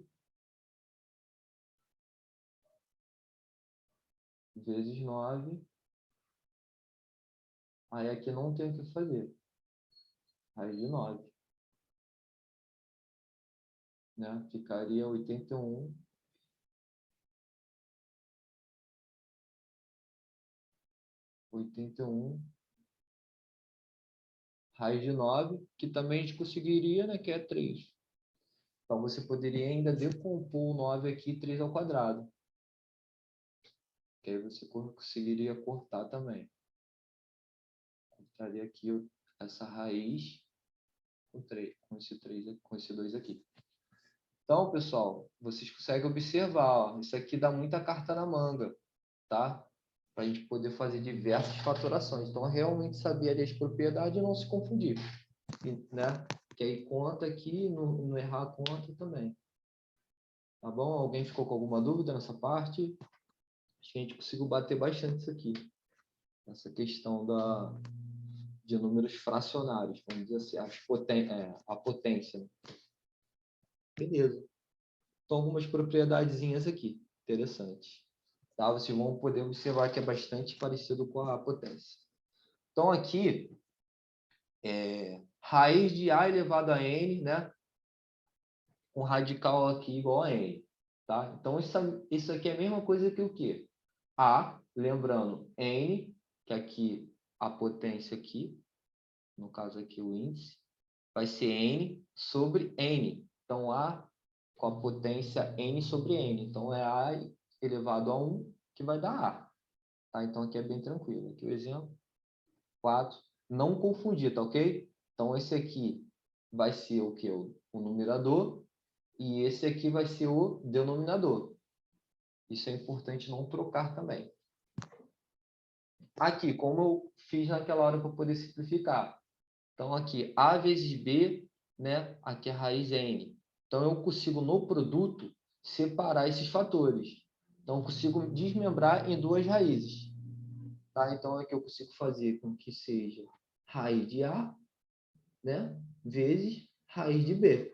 [SPEAKER 1] vezes 9. Aí aqui não tem o que fazer. Raiz de 9. Né? Ficaria 81 81 raiz de 9, que também a gente conseguiria, né, que é 3. Então, você poderia ainda decompor o 9 aqui, 3 ao quadrado. Que aí você conseguiria cortar também. Cortaria aqui essa raiz com 3, com esse 3, com esse 2 aqui. Então, pessoal, vocês conseguem observar, ó, isso aqui dá muita carta na manga, tá? Para a gente poder fazer diversas fatorações. Então, realmente saber ali as propriedades e não se confundir, né? Que aí conta aqui, não errar a conta também. Tá bom? Alguém ficou com alguma dúvida nessa parte? Acho que a gente conseguiu bater bastante isso aqui. Essa questão de números fracionários, vamos dizer assim, a potência. Né? Beleza. Então, algumas propriedadezinhas aqui, interessantes. Tá? Vocês vão poder observar que é bastante parecido com a potência. Então, aqui, raiz de A elevado a N, né? Com radical aqui igual a N. Tá? Então, isso aqui é a mesma coisa que o quê? A, lembrando, N, que aqui a potência aqui, no caso aqui o índice, vai ser N sobre N. Então, A com a potência N sobre N. Então, é A elevado a 1 que vai dar A. Tá? Então, aqui é bem tranquilo. Aqui o exemplo. 4. Não confundir, tá ok? Então, esse aqui vai ser o que? O numerador. E esse aqui vai ser o denominador. Isso é importante não trocar também. Aqui, como eu fiz naquela hora para poder simplificar. Então, aqui, A vezes B, né? Aqui é a raiz N. Então, eu consigo, no produto, separar esses fatores. Então, eu consigo desmembrar em duas raízes. Tá? Então, aqui eu consigo fazer com que seja raiz de A, né? Vezes raiz de B.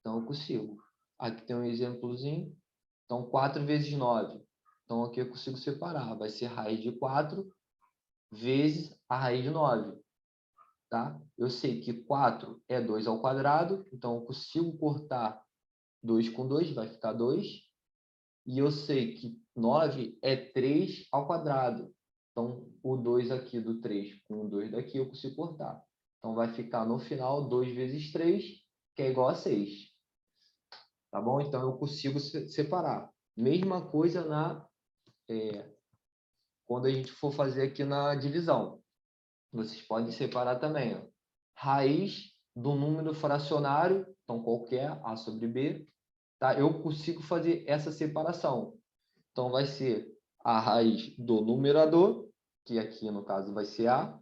[SPEAKER 1] Então, eu consigo. Aqui tem um exemplozinho. Então, 4 vezes 9. Então, aqui eu consigo separar. Vai ser raiz de 4 vezes a raiz de 9. Tá? Eu sei que 4 é 2 ao quadrado, então eu consigo cortar 2 com 2, vai ficar 2. E eu sei que 9 é 3 ao quadrado. Então, o 2 aqui do 3 com o 2 daqui eu consigo cortar. Então, vai ficar no final 2 vezes 3, que é igual a 6. Tá bom? Então, eu consigo separar. Mesma coisa quando a gente for fazer aqui na divisão. Vocês podem separar também. Ó. Raiz do número fracionário, então qualquer A sobre B, tá? Eu consigo fazer essa separação. Então, vai ser a raiz do numerador, que aqui no caso vai ser A,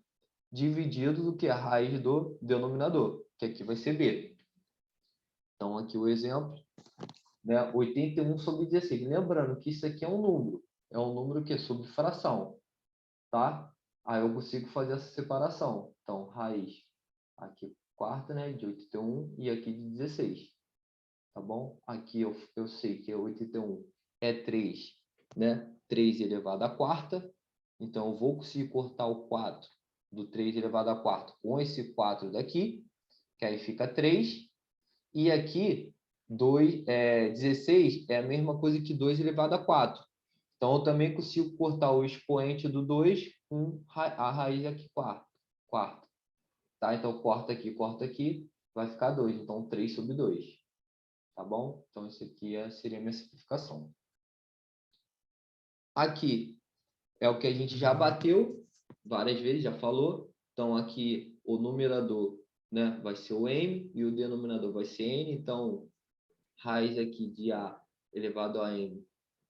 [SPEAKER 1] dividido do que a raiz do denominador, que aqui vai ser B. Então, aqui o exemplo, né? 81 sobre 16. Lembrando que isso aqui é um número que é sobre fração, tá? Aí eu consigo fazer essa separação. Então, raiz aqui quarta, né, de 81 e aqui de 16. Tá bom? Aqui eu sei que 81 é 3, né? 3 elevado à quarta. Então, eu vou conseguir cortar o 4 do 3 elevado à quarta com esse 4 daqui, que aí fica 3. E aqui, 16 é a mesma coisa que 2 elevado a 4. Então, eu também consigo cortar o expoente do 2 com a raiz aqui quarta. Tá? Então, corta aqui, vai ficar 2. Então, 3 sobre 2. Tá bom? Então, isso aqui seria a minha simplificação. Aqui é o que a gente já bateu várias vezes, já falou. Então, aqui o numerador, né, vai ser o M e o denominador vai ser N. Então, raiz aqui de A elevado a N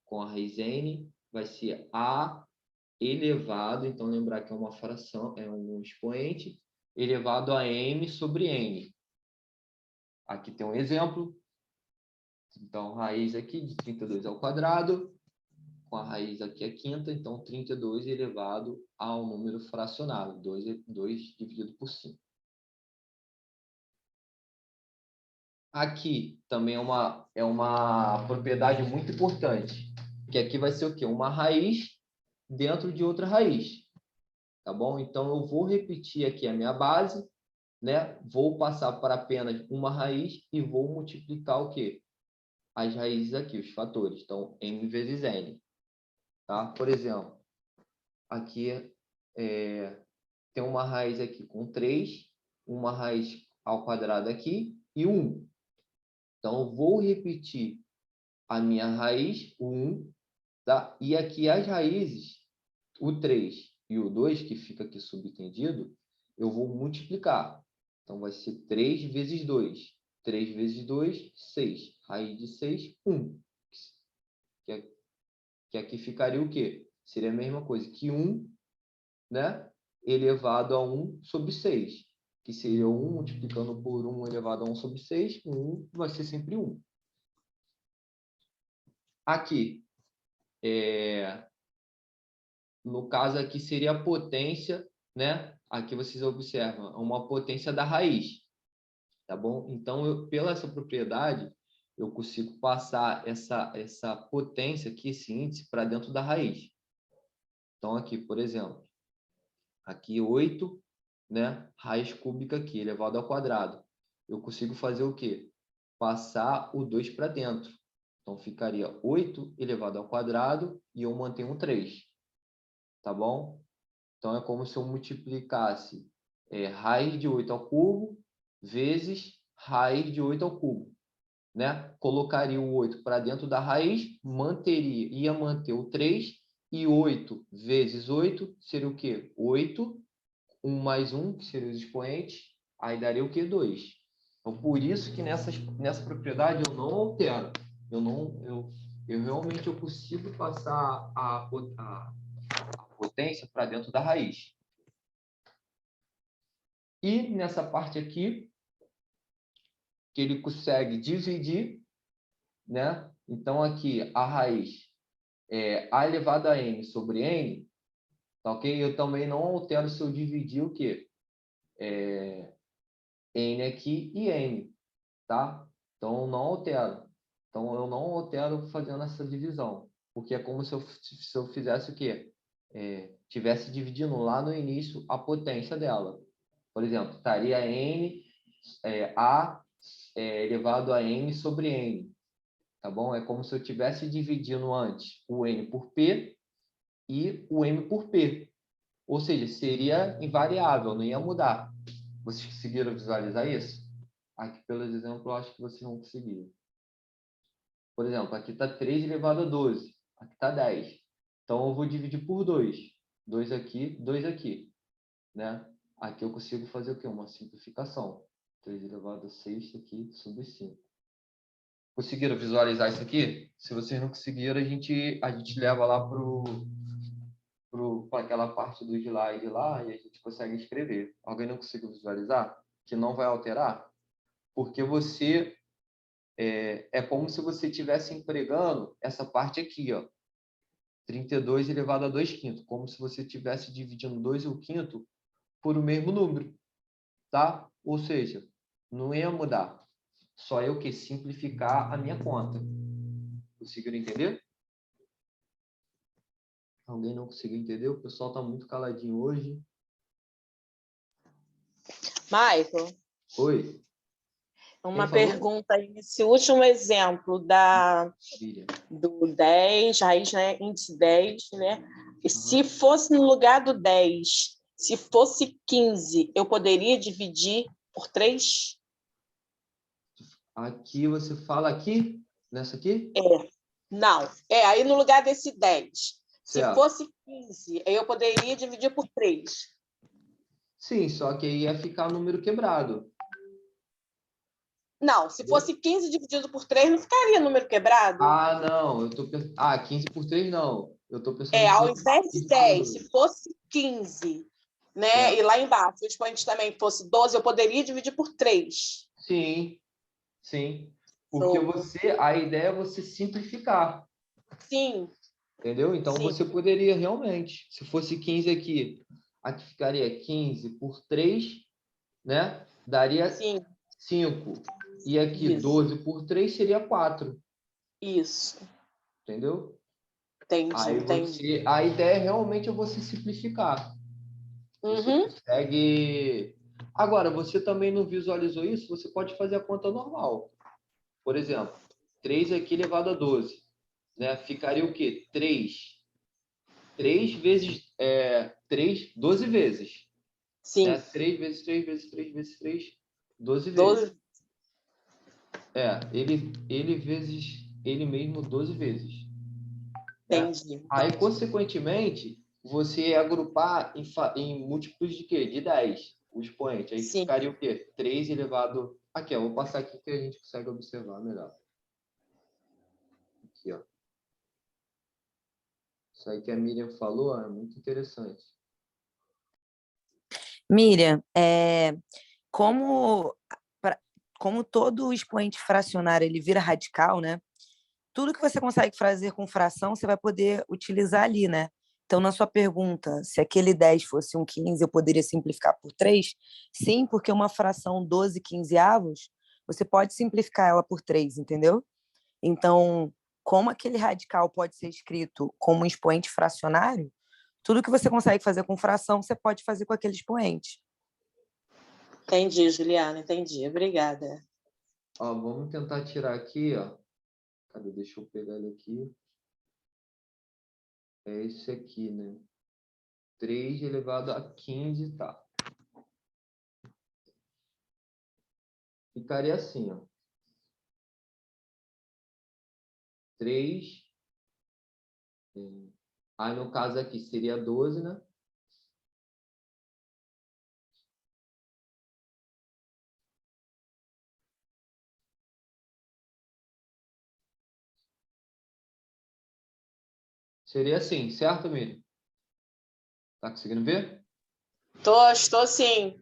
[SPEAKER 1] com a raiz N vai ser A elevado, então lembrar que é uma fração, é um expoente, elevado a M sobre N. Aqui tem um exemplo. Então, raiz aqui de 32 ao quadrado, com a raiz aqui a quinta, então 32 elevado ao número fracionário, 2 dividido por 5. Aqui também é uma propriedade muito importante, que aqui vai ser o quê? Uma raiz dentro de outra raiz, tá bom? Então, eu vou repetir aqui a minha base, né? Vou passar para apenas uma raiz e vou multiplicar o quê? As raízes aqui, os fatores. Então, m vezes n. Tá? Por exemplo, aqui tem uma raiz aqui com 3, uma raiz ao quadrado aqui e 1. Então, eu vou repetir a minha raiz, o 1, tá? E aqui as raízes, o 3 e o 2, que fica aqui subtendido, eu vou multiplicar. Então, vai ser 3 vezes 2. 3 vezes 2, 6. Raiz de 6, 1. Que aqui ficaria o quê? Seria a mesma coisa que 1, né, elevado a 1 sobre 6. Que seria 1 multiplicando por 1 elevado a 1 sobre 6. 1 vai ser sempre 1. Aqui, no caso aqui seria a potência, né? Aqui vocês observam, uma potência da raiz, tá bom? Então, pela essa propriedade, eu consigo passar essa potência aqui, esse índice, para dentro da raiz. Então, aqui, por exemplo, aqui 8, né? Raiz cúbica aqui, elevado ao quadrado. Eu consigo fazer o quê? Passar o 2 para dentro. Então, ficaria 8 elevado ao quadrado e eu mantenho um 3. Tá bom? Então, é como se eu multiplicasse raiz de 8 ao cubo vezes raiz de 8 ao cubo. Né? Colocaria o 8 para dentro da raiz, ia manter o 3, e 8 vezes 8 seria o quê? 8, 1 mais 1, que seria os expoentes, aí daria o quê? 2. Então, por isso que nessa propriedade eu não altero. Eu realmente consigo passar a potência para dentro da raiz. E nessa parte aqui, que ele consegue dividir, né? Então, aqui, a raiz é a elevado a n sobre n, tá ok? Eu também não altero se eu dividir o quê? N aqui e n, tá? Então, eu não altero. Então, eu não altero fazendo essa divisão, porque é como se eu fizesse o quê? Tivesse dividindo lá no início a potência dela. Por exemplo, estaria n, elevado a n sobre n, tá bom? É como se eu estivesse dividindo antes o n por p e o m por p. Ou seja, seria invariável, não ia mudar. Vocês conseguiram visualizar isso? Aqui, pelos exemplos, eu acho que vocês não conseguiram. Por exemplo, aqui está 3 elevado a 12. Aqui está 10. Então, eu vou dividir por 2. 2 aqui, 2 aqui. Né? Aqui eu consigo fazer o quê? Uma simplificação. 3 elevado a 6 aqui sobre 5. Conseguiram visualizar isso aqui? Se vocês não conseguiram, a gente leva lá para aquela parte do slide lá e a gente consegue escrever. Alguém não conseguiu visualizar? Que não vai alterar? Porque você é como se você estivesse empregando essa parte aqui, ó, 32 elevado a 2 quintos, como se você estivesse dividindo 2 e o quinto por o mesmo número, tá? Ou seja, não ia mudar. Só eu que simplificar a minha conta. Conseguiram entender? Alguém não conseguiu entender? O pessoal está muito caladinho hoje.
[SPEAKER 6] Michael,
[SPEAKER 1] Oi.
[SPEAKER 6] uma
[SPEAKER 1] Quem falou?
[SPEAKER 6] pergunta aí. Esse último exemplo do 10, raiz, né, índice 10, né? E se fosse no lugar do 10, se fosse 15, eu poderia dividir por 3?
[SPEAKER 1] Aqui você fala aqui? Nessa aqui?
[SPEAKER 6] Não. Aí no lugar desse 10. Se
[SPEAKER 1] Certo.
[SPEAKER 6] fosse 15, eu poderia dividir por 3.
[SPEAKER 1] Sim, só que aí ia ficar número quebrado.
[SPEAKER 6] Não, se fosse 15 dividido por 3, não ficaria número quebrado?
[SPEAKER 1] Ah, não. Eu tô pensando... 15 por 3 não. Eu tô pensando...
[SPEAKER 6] Ao invés de 10, se fosse 15, né? E lá embaixo, o expoente também fosse 12, eu poderia dividir por 3.
[SPEAKER 1] Sim, sim. Porque a ideia é você simplificar.
[SPEAKER 6] Sim.
[SPEAKER 1] Entendeu? Então,
[SPEAKER 6] Sim.
[SPEAKER 1] você poderia realmente, se fosse 15 aqui ficaria 15 por 3, né? Daria 5. E aqui,
[SPEAKER 6] Isso.
[SPEAKER 1] 12 por 3 seria 4.
[SPEAKER 6] Isso.
[SPEAKER 1] Entendeu?
[SPEAKER 6] Entendi.
[SPEAKER 1] A ideia realmente é você simplificar. Você consegue... Agora, você também não visualizou isso? Você pode fazer a conta normal. Por exemplo, 3 aqui elevado a 12. Né? Ficaria o quê? 3 3 vezes, 12 vezes.
[SPEAKER 6] Sim,
[SPEAKER 1] Né? 3 vezes 3 vezes 3 vezes 3, 12 vezes.
[SPEAKER 6] 12.
[SPEAKER 1] Ele vezes ele mesmo 12 vezes. Né?
[SPEAKER 6] Entendi.
[SPEAKER 1] Aí, consequentemente, você ia agrupar em múltiplos de quê? De 10, o expoente. Aí
[SPEAKER 6] Sim.
[SPEAKER 1] ficaria o quê? 3 elevado... Aqui, ó, vou passar aqui que a gente consegue observar melhor. Aqui, ó. Isso aí que a Miriam falou é muito interessante.
[SPEAKER 2] Miriam, como, como todo expoente fracionário ele vira radical, né? Tudo que você consegue fazer com fração, você vai poder utilizar ali, né? Então, na sua pergunta, se aquele 10 fosse um 15, eu poderia simplificar por 3? Sim, porque uma fração 12 quinzeavos, você pode simplificar ela por 3, entendeu? Então, como aquele radical pode ser escrito como um expoente fracionário, tudo que você consegue fazer com fração, você pode fazer com aquele expoente.
[SPEAKER 6] Entendi, Juliana, entendi. Obrigada.
[SPEAKER 1] Ó, vamos tentar tirar aqui, ó. Cadê? Deixa eu pegar ele aqui. É esse aqui, né? 3 elevado a 15, tá. Ficaria assim, ó. 3. Aí, no caso aqui, seria 12, né? Seria assim, certo, Miriam? Tá conseguindo ver?
[SPEAKER 6] Estou sim.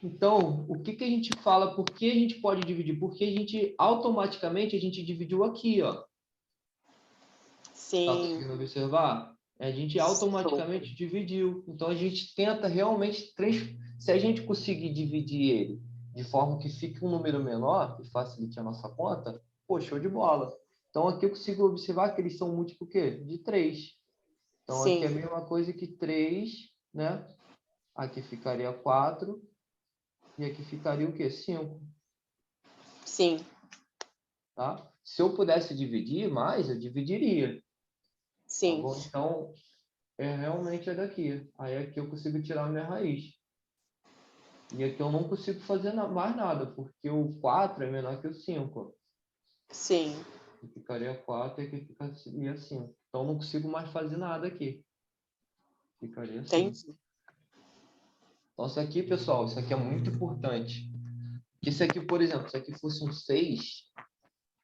[SPEAKER 1] Então, o que que a gente fala? Por que a gente pode dividir? Porque a gente, automaticamente, a gente dividiu aqui, ó. Tá
[SPEAKER 6] Sim.
[SPEAKER 1] conseguindo observar? A gente automaticamente dividiu. Então, a gente tenta realmente... Se a gente conseguir dividir ele de forma que fique um número menor e facilite a nossa conta, pô, show de bola. Então, aqui eu consigo observar que eles são múltiplo o quê? De 3. Então, aqui é a
[SPEAKER 6] Sim.
[SPEAKER 1] mesma coisa que 3, né? Aqui ficaria 4. E aqui ficaria o quê? 5.
[SPEAKER 6] Sim.
[SPEAKER 1] Tá? Se eu pudesse dividir mais, eu dividiria. Tá
[SPEAKER 6] Sim.
[SPEAKER 1] bom? Então, realmente é daqui. Aí aqui eu consigo tirar a minha raiz. E aqui eu não consigo fazer mais nada, porque o 4 é menor que o 5.
[SPEAKER 6] Sim.
[SPEAKER 1] Aqui ficaria 4 e aqui ficaria 5. Então, eu não consigo mais fazer nada aqui. Ficaria assim.
[SPEAKER 6] Entendi.
[SPEAKER 1] Então, isso aqui, pessoal, isso aqui é muito importante. Porque se aqui, por exemplo, se aqui fosse um 6,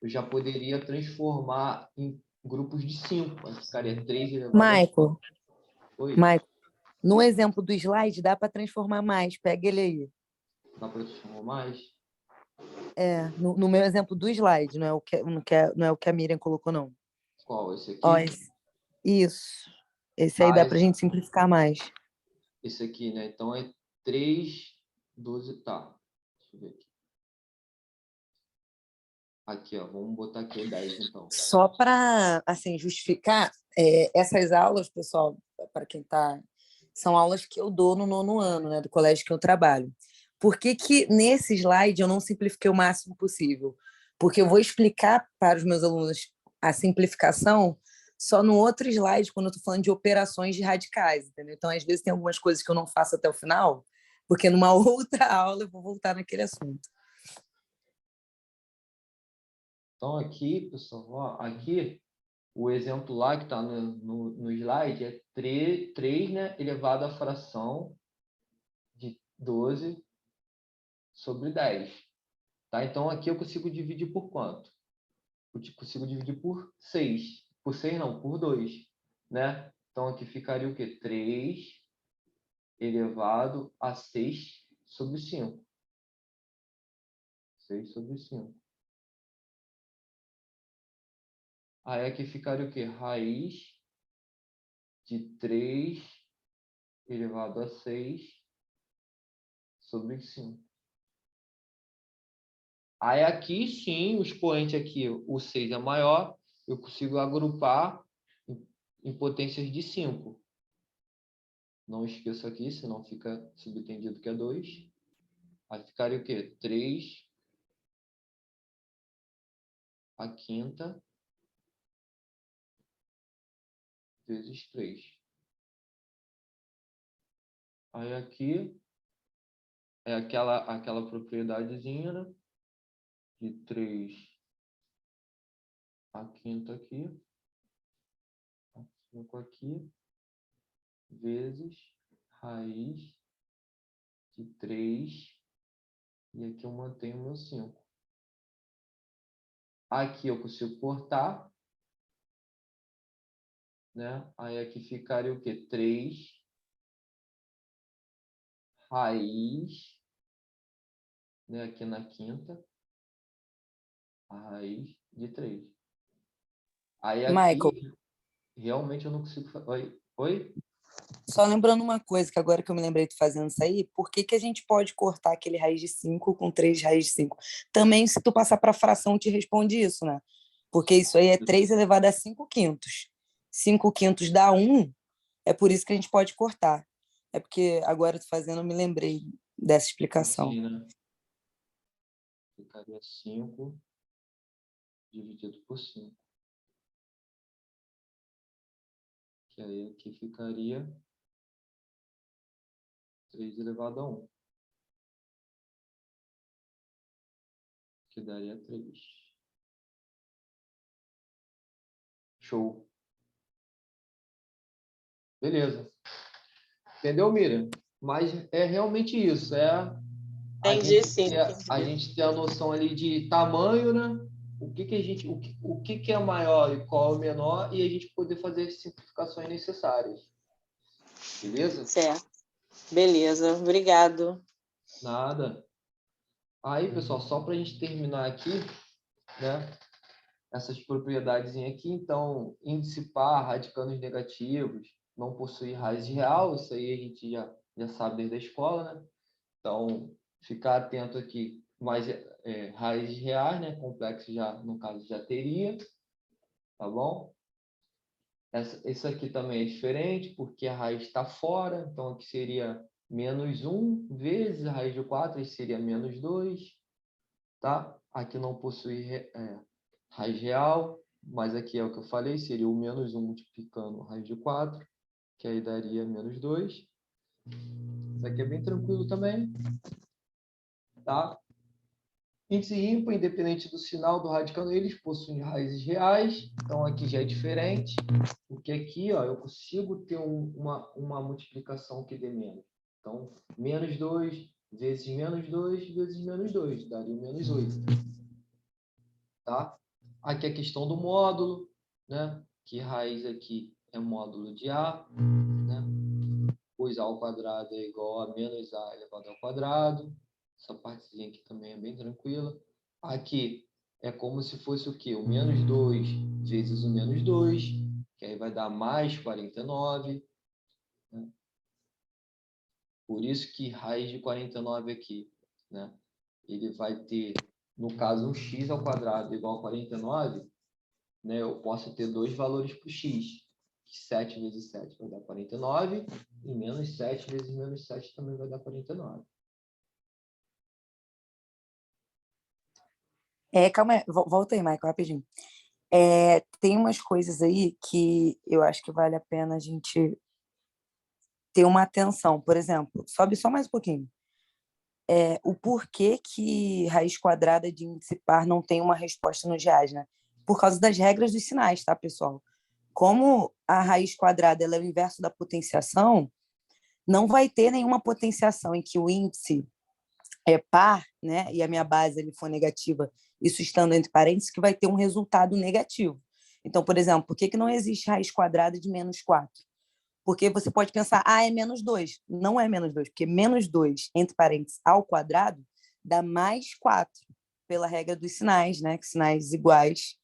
[SPEAKER 1] eu já poderia transformar em grupos de 5. Aí ficaria 3 elevado a 5.
[SPEAKER 2] Michael,
[SPEAKER 1] Oi?
[SPEAKER 2] Michael, no exemplo do slide, dá para transformar mais. Pega ele aí.
[SPEAKER 1] Dá para transformar mais?
[SPEAKER 2] No meu exemplo do slide, não é não é o que a Miriam colocou, não.
[SPEAKER 1] Qual? Esse
[SPEAKER 2] Ó,
[SPEAKER 1] aqui?
[SPEAKER 2] isso. Esse aí dá para a
[SPEAKER 1] Esse,
[SPEAKER 2] gente simplificar mais.
[SPEAKER 1] esse aqui, né? Então é 3, 12, tá. Deixa eu ver aqui. Aqui, ó. Vamos botar aqui o 10, então.
[SPEAKER 2] Só para assim, justificar, essas aulas, pessoal, para quem está. São aulas que eu dou no 9º ano, né, do colégio que eu trabalho. Por que que nesse slide eu não simplifiquei o máximo possível? Porque eu vou explicar para os meus alunos a simplificação só no outro slide, quando eu estou falando de operações de radicais, entendeu? Então, às vezes, tem algumas coisas que eu não faço até o final, porque numa outra aula eu vou voltar naquele assunto.
[SPEAKER 1] Então aqui, pessoal, ó, aqui o exemplo lá que está no slide é 3, né, elevado à fração de 12 sobre 10. Tá? Então aqui eu consigo dividir por quanto? Eu consigo dividir por 6. Por 6 não, por 2. Né? Então aqui ficaria o quê? 3 elevado a 6 sobre 5. 6 sobre 5. Aí aqui ficaria o quê? Raiz de 3 elevado a 6 sobre 5. Aí aqui sim, o expoente aqui, o 6 é maior, eu consigo agrupar em potências de 5. Não esqueça aqui, senão fica subentendido que é 2. Aí ficaria o quê? 3 a quinta vezes 3. Aí aqui é aquela propriedadezinha, né? De 3 a quinta aqui. 5 aqui. Vezes raiz de 3. E aqui eu mantenho o meu 5. Aqui eu consigo cortar, né? Aí aqui ficaria o quê? 3 raiz, né? Aqui na quinta, a raiz de 3. Aí
[SPEAKER 2] Michael,
[SPEAKER 1] aqui, realmente eu não consigo... Oi? Oi?
[SPEAKER 2] só lembrando uma coisa, que agora que eu me lembrei de fazendo isso aí, por que que a gente pode cortar aquele raiz de 5 com 3 raiz de 5? Também, se tu passar para fração, te responde isso, né? Porque isso aí é 3 elevado a 5 quintos. 5 quintos dá 1, é por isso que a gente pode cortar. É porque agora tu fazendo, eu me lembrei dessa explicação.
[SPEAKER 1] Assim, né? Ficaria 5 dividido por 5. Que aí aqui ficaria 3 elevado a 1. Que daria 3. Show. Beleza. Entendeu, Miriam? Mas é realmente isso.
[SPEAKER 6] Entendi, sim.
[SPEAKER 1] A gente ter a noção ali de tamanho, né? O que é maior e qual é o menor, e a gente poder fazer as simplificações necessárias. Beleza?
[SPEAKER 6] Certo. Beleza, obrigado.
[SPEAKER 1] Nada. Aí, pessoal, só para a gente terminar aqui, né? Essas propriedades aqui, então, índice par, radicanos negativos, não possui raiz real, isso aí a gente já sabe desde a escola, né? Então, ficar atento aqui, mais raízes reais, né? Complexo já, no caso, já teria, tá bom? Esse aqui também é diferente, porque a raiz está fora, então aqui seria menos 1 vezes a raiz de 4, aí seria menos 2, tá? Aqui não possui raiz real, mas aqui é o que eu falei, seria o menos 1 multiplicando a raiz de 4, que aí daria menos 2. Isso aqui é bem tranquilo também, tá? Índice ímpar, independente do sinal do radicando, eles possuem raízes reais, então aqui já é diferente, porque aqui ó, eu consigo ter uma multiplicação que dê menos. Então, menos 2 vezes menos 2 vezes menos 2, daria menos 8. Tá? Aqui a questão do módulo, né? Que raiz aqui é módulo de A, né? Pois A ao quadrado é igual a menos A elevado ao quadrado. Essa partezinha aqui também é bem tranquila. Aqui é como se fosse o quê? O menos 2 vezes o menos 2, que aí vai dar mais 49. Né? Por isso que raiz de 49 aqui, né? Ele vai ter, no caso, um x ao quadrado igual a 49, né? Eu posso ter dois valores para o x. 7 vezes 7 vai dar 49, e menos 7 vezes menos 7 também vai dar 49.
[SPEAKER 2] Calma aí, volta aí, Michael, rapidinho. Tem umas coisas aí que eu acho que vale a pena a gente ter uma atenção. Por exemplo, sobe só mais um pouquinho. O porquê que raiz quadrada de índice par não tem uma resposta nos reais, né? Por causa das regras dos sinais, tá, pessoal? Como a raiz quadrada ela é o inverso da potenciação, não vai ter nenhuma potenciação em que o índice é par, né, e a minha base ele for negativa, isso estando entre parênteses, que vai ter um resultado negativo. Então, por exemplo, por que não existe raiz quadrada de menos 4? Porque você pode pensar, é menos 2. Não é menos 2, porque menos 2, entre parênteses, ao quadrado, dá mais 4, pela regra dos sinais, né? Que sinais iguais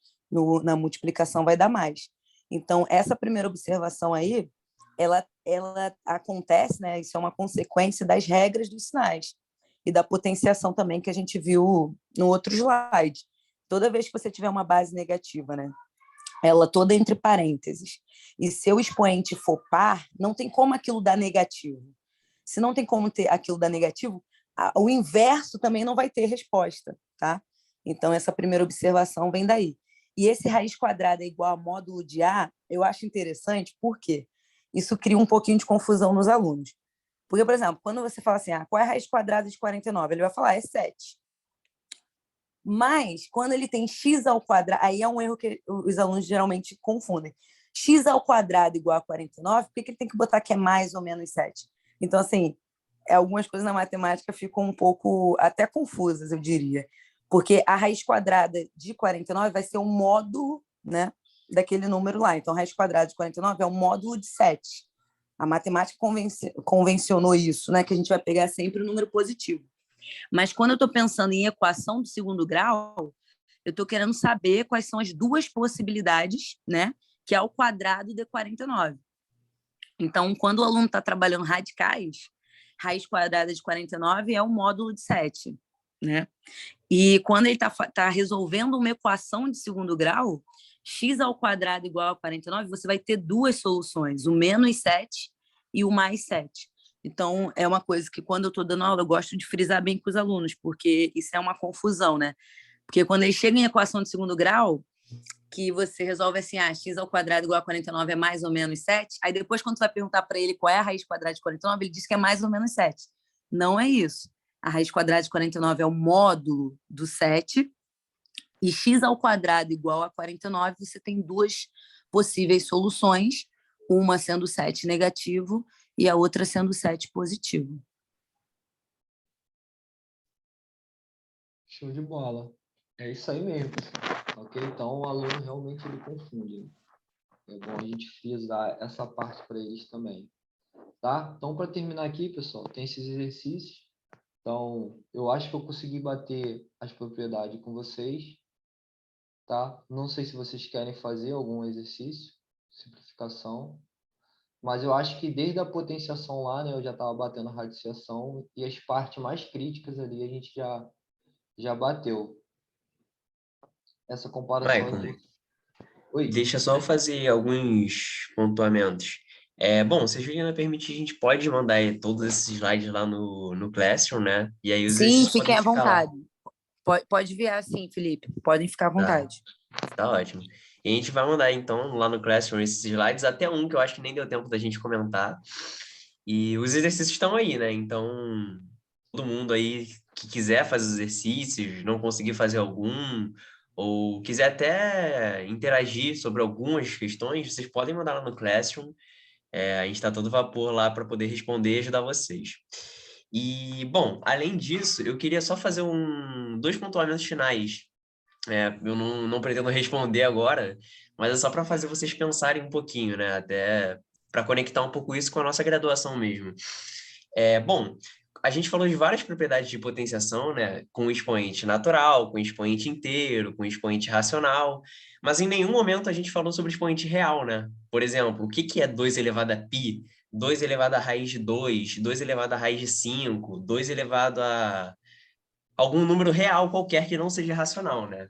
[SPEAKER 2] na multiplicação vai dar mais. Então, essa primeira observação aí, ela acontece, né? Isso é uma consequência das regras dos sinais e da potenciação também que a gente viu no outro slide. Toda vez que você tiver uma base negativa, né? Ela toda entre parênteses, e seu expoente for par, não tem como aquilo dar negativo. Se não tem como ter aquilo dar negativo, o inverso também não vai ter resposta, tá? Então, essa primeira observação vem daí. E esse raiz quadrada é igual a módulo de A, eu acho interessante, porque isso cria um pouquinho de confusão nos alunos. Porque, por exemplo, quando você fala assim, qual é a raiz quadrada de 49? Ele vai falar, é 7. Mas, quando ele tem x ao quadrado, aí é um erro que os alunos geralmente confundem. X ao quadrado igual a 49, por que ele tem que botar que é mais ou menos 7? Então, assim, algumas coisas na matemática ficam um pouco até confusas, eu diria. Porque a raiz quadrada de 49 vai ser um módulo, né, daquele número lá. Então, a raiz quadrada de 49 é um módulo de 7. A matemática convencionou isso, né, que a gente vai pegar sempre o número positivo. Mas quando eu estou pensando em equação do segundo grau, eu estou querendo saber quais são as duas possibilidades, né, que é o quadrado de 49. Então, quando o aluno está trabalhando radicais, raiz quadrada de 49 é um módulo de 7, né? E quando ele está resolvendo uma equação de segundo grau, x ao quadrado igual a 49, você vai ter duas soluções, o menos 7 e o mais 7. Então, é uma coisa que, quando eu estou dando aula, eu gosto de frisar bem com os alunos, porque isso é uma confusão, né? Porque quando eles chegam em equação de segundo grau, que você resolve assim, x ao quadrado igual a 49 é mais ou menos 7, aí depois, quando você vai perguntar para ele qual é a raiz quadrada de 49, ele diz que é mais ou menos 7. Não é isso. A raiz quadrada de 49 é o módulo do 7, e x ao quadrado igual a 49, você tem duas possíveis soluções, uma sendo 7 negativo e a outra sendo 7 positivo.
[SPEAKER 1] Show de bola. É isso aí mesmo, pessoal. Ok? Então, o aluno realmente ele confunde, né? É bom a gente frisar essa parte para eles também. Tá? Então, para terminar aqui, pessoal, tem esses exercícios. Então, eu acho que eu consegui bater as propriedades com vocês. Tá? Não sei se vocês querem fazer algum exercício, simplificação. Mas eu acho que desde a potenciação lá, né, eu já estava batendo a radiciação e as partes mais críticas ali a gente já bateu. Essa comparação
[SPEAKER 3] Maicon,
[SPEAKER 1] entre... Oi?
[SPEAKER 3] deixa só eu fazer alguns pontuamentos. Bom, se a Juliana permitir, a gente pode mandar todos esses slides lá no Classroom, né? E aí os
[SPEAKER 2] Sim,
[SPEAKER 3] exercícios podem
[SPEAKER 2] fiquem à
[SPEAKER 3] ficar lá.
[SPEAKER 2] vontade. Pode enviar, sim, Felipe. Podem ficar à
[SPEAKER 3] Tá,
[SPEAKER 2] vontade.
[SPEAKER 3] tá ótimo. E a gente vai mandar, então, lá no Classroom esses slides, até um que eu acho que nem deu tempo da gente comentar. E os exercícios estão aí, né? Então, todo mundo aí que quiser fazer os exercícios, não conseguir fazer algum, ou quiser até interagir sobre algumas questões, vocês podem mandar lá no Classroom. A gente está todo vapor lá para poder responder e ajudar vocês. E, bom, além disso, eu queria só fazer dois pontuamentos finais. Eu não pretendo responder agora, mas é só para fazer vocês pensarem um pouquinho, né? Até para conectar um pouco isso com a nossa graduação mesmo. Bom, a gente falou de várias propriedades de potenciação, né? Com expoente natural, com expoente inteiro, com expoente racional, mas em nenhum momento a gente falou sobre expoente real, né? Por exemplo, o que é 2 elevado a π, 2 elevado a raiz de 2, 2 elevado a raiz de 5, 2 elevado a algum número real qualquer que não seja racional, né?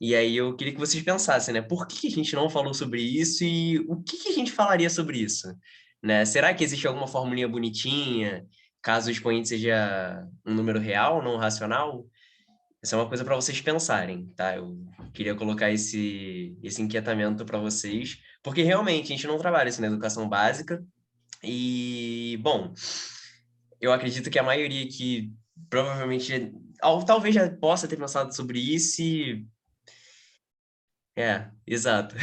[SPEAKER 3] E aí eu queria que vocês pensassem, né? Por que a gente não falou sobre isso e o que a gente falaria sobre isso? Né? Será que existe alguma formulinha bonitinha, caso o expoente seja um número real, não racional? Essa é uma coisa para vocês pensarem, tá? Eu queria colocar esse inquietamento para vocês, porque realmente a gente não trabalha isso na educação básica e, bom, eu acredito que a maioria que provavelmente, talvez já possa ter pensado sobre isso e... exato.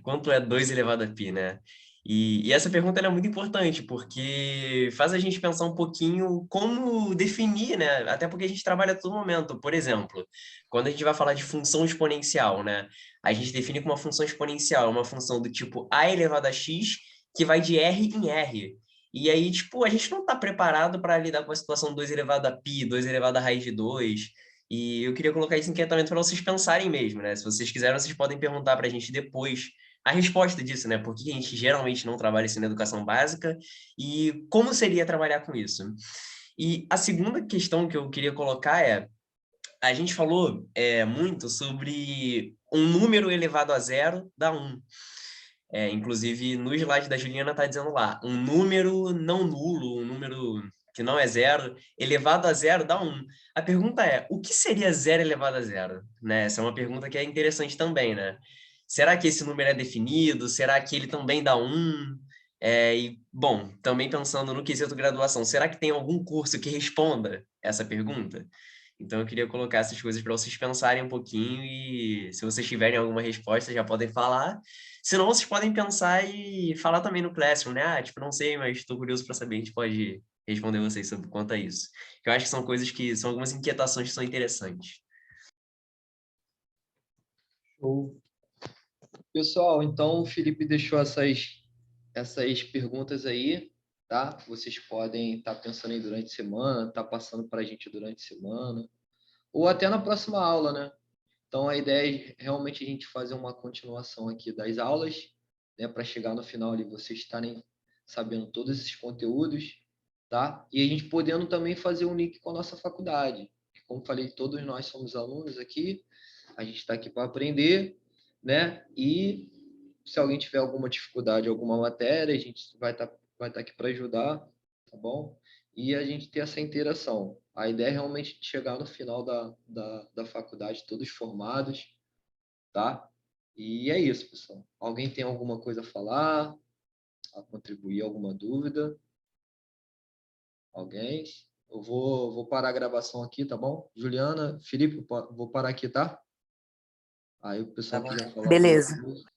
[SPEAKER 3] Quanto é 2 elevado a π, né? E essa pergunta ela é muito importante, porque faz a gente pensar um pouquinho como definir, né? Até porque a gente trabalha a todo momento. Por exemplo, quando a gente vai falar de função exponencial, né? A gente define que uma função exponencial é uma função do tipo a elevado a x, que vai de R em R. E aí, tipo, a gente não está preparado para lidar com a situação 2 elevado a π, 2 elevado a raiz de 2. E eu queria colocar esse inquietamento para vocês pensarem mesmo, né? Se vocês quiserem, vocês podem perguntar para a gente depois a resposta disso, né? Por que a gente geralmente não trabalha isso na educação básica e como seria trabalhar com isso. E a segunda questão que eu queria colocar a gente falou muito sobre um número elevado a zero dá 1. Inclusive, no slide da Juliana está dizendo lá, um número não nulo, um número que não é zero, elevado a zero dá 1. A pergunta é, o que seria zero elevado a zero? Né? Essa é uma pergunta que é interessante também, né? Será que esse número é definido? Será que ele também dá 1? E, bom, também pensando no quesito graduação, será que tem algum curso que responda essa pergunta? Então, eu queria colocar essas coisas para vocês pensarem um pouquinho e, se vocês tiverem alguma resposta, já podem falar. Se não, vocês podem pensar e falar também no Classroom, né? Tipo, não sei, mas estou curioso para saber, a gente pode responder vocês sobre quanto a isso. Eu acho que são coisas que são algumas inquietações que são interessantes.
[SPEAKER 1] Show. Pessoal, então o Felipe deixou essas perguntas aí, tá? Vocês podem estar pensando aí durante a semana, tá passando para a gente durante a semana, ou até na próxima aula, né? Então a ideia é realmente a gente fazer uma continuação aqui das aulas, né? Para chegar no final ali vocês estarem sabendo todos esses conteúdos, tá? E a gente podendo também fazer um link com a nossa faculdade. Como falei, todos nós somos alunos aqui, a gente está aqui para aprender, né? E se alguém tiver alguma dificuldade, alguma matéria, a gente vai tá aqui para ajudar, tá bom? E a gente ter essa interação. A ideia é realmente chegar no final da faculdade, todos formados, tá? E é isso, pessoal. Alguém tem alguma coisa a falar, a contribuir, alguma dúvida? Alguém? Eu vou parar a gravação aqui, tá bom? Juliana, Felipe, vou parar aqui, tá? Aí o
[SPEAKER 3] Tá
[SPEAKER 1] pessoal
[SPEAKER 3] bom.
[SPEAKER 1] quiser falar alguma
[SPEAKER 2] Beleza.
[SPEAKER 1] coisa.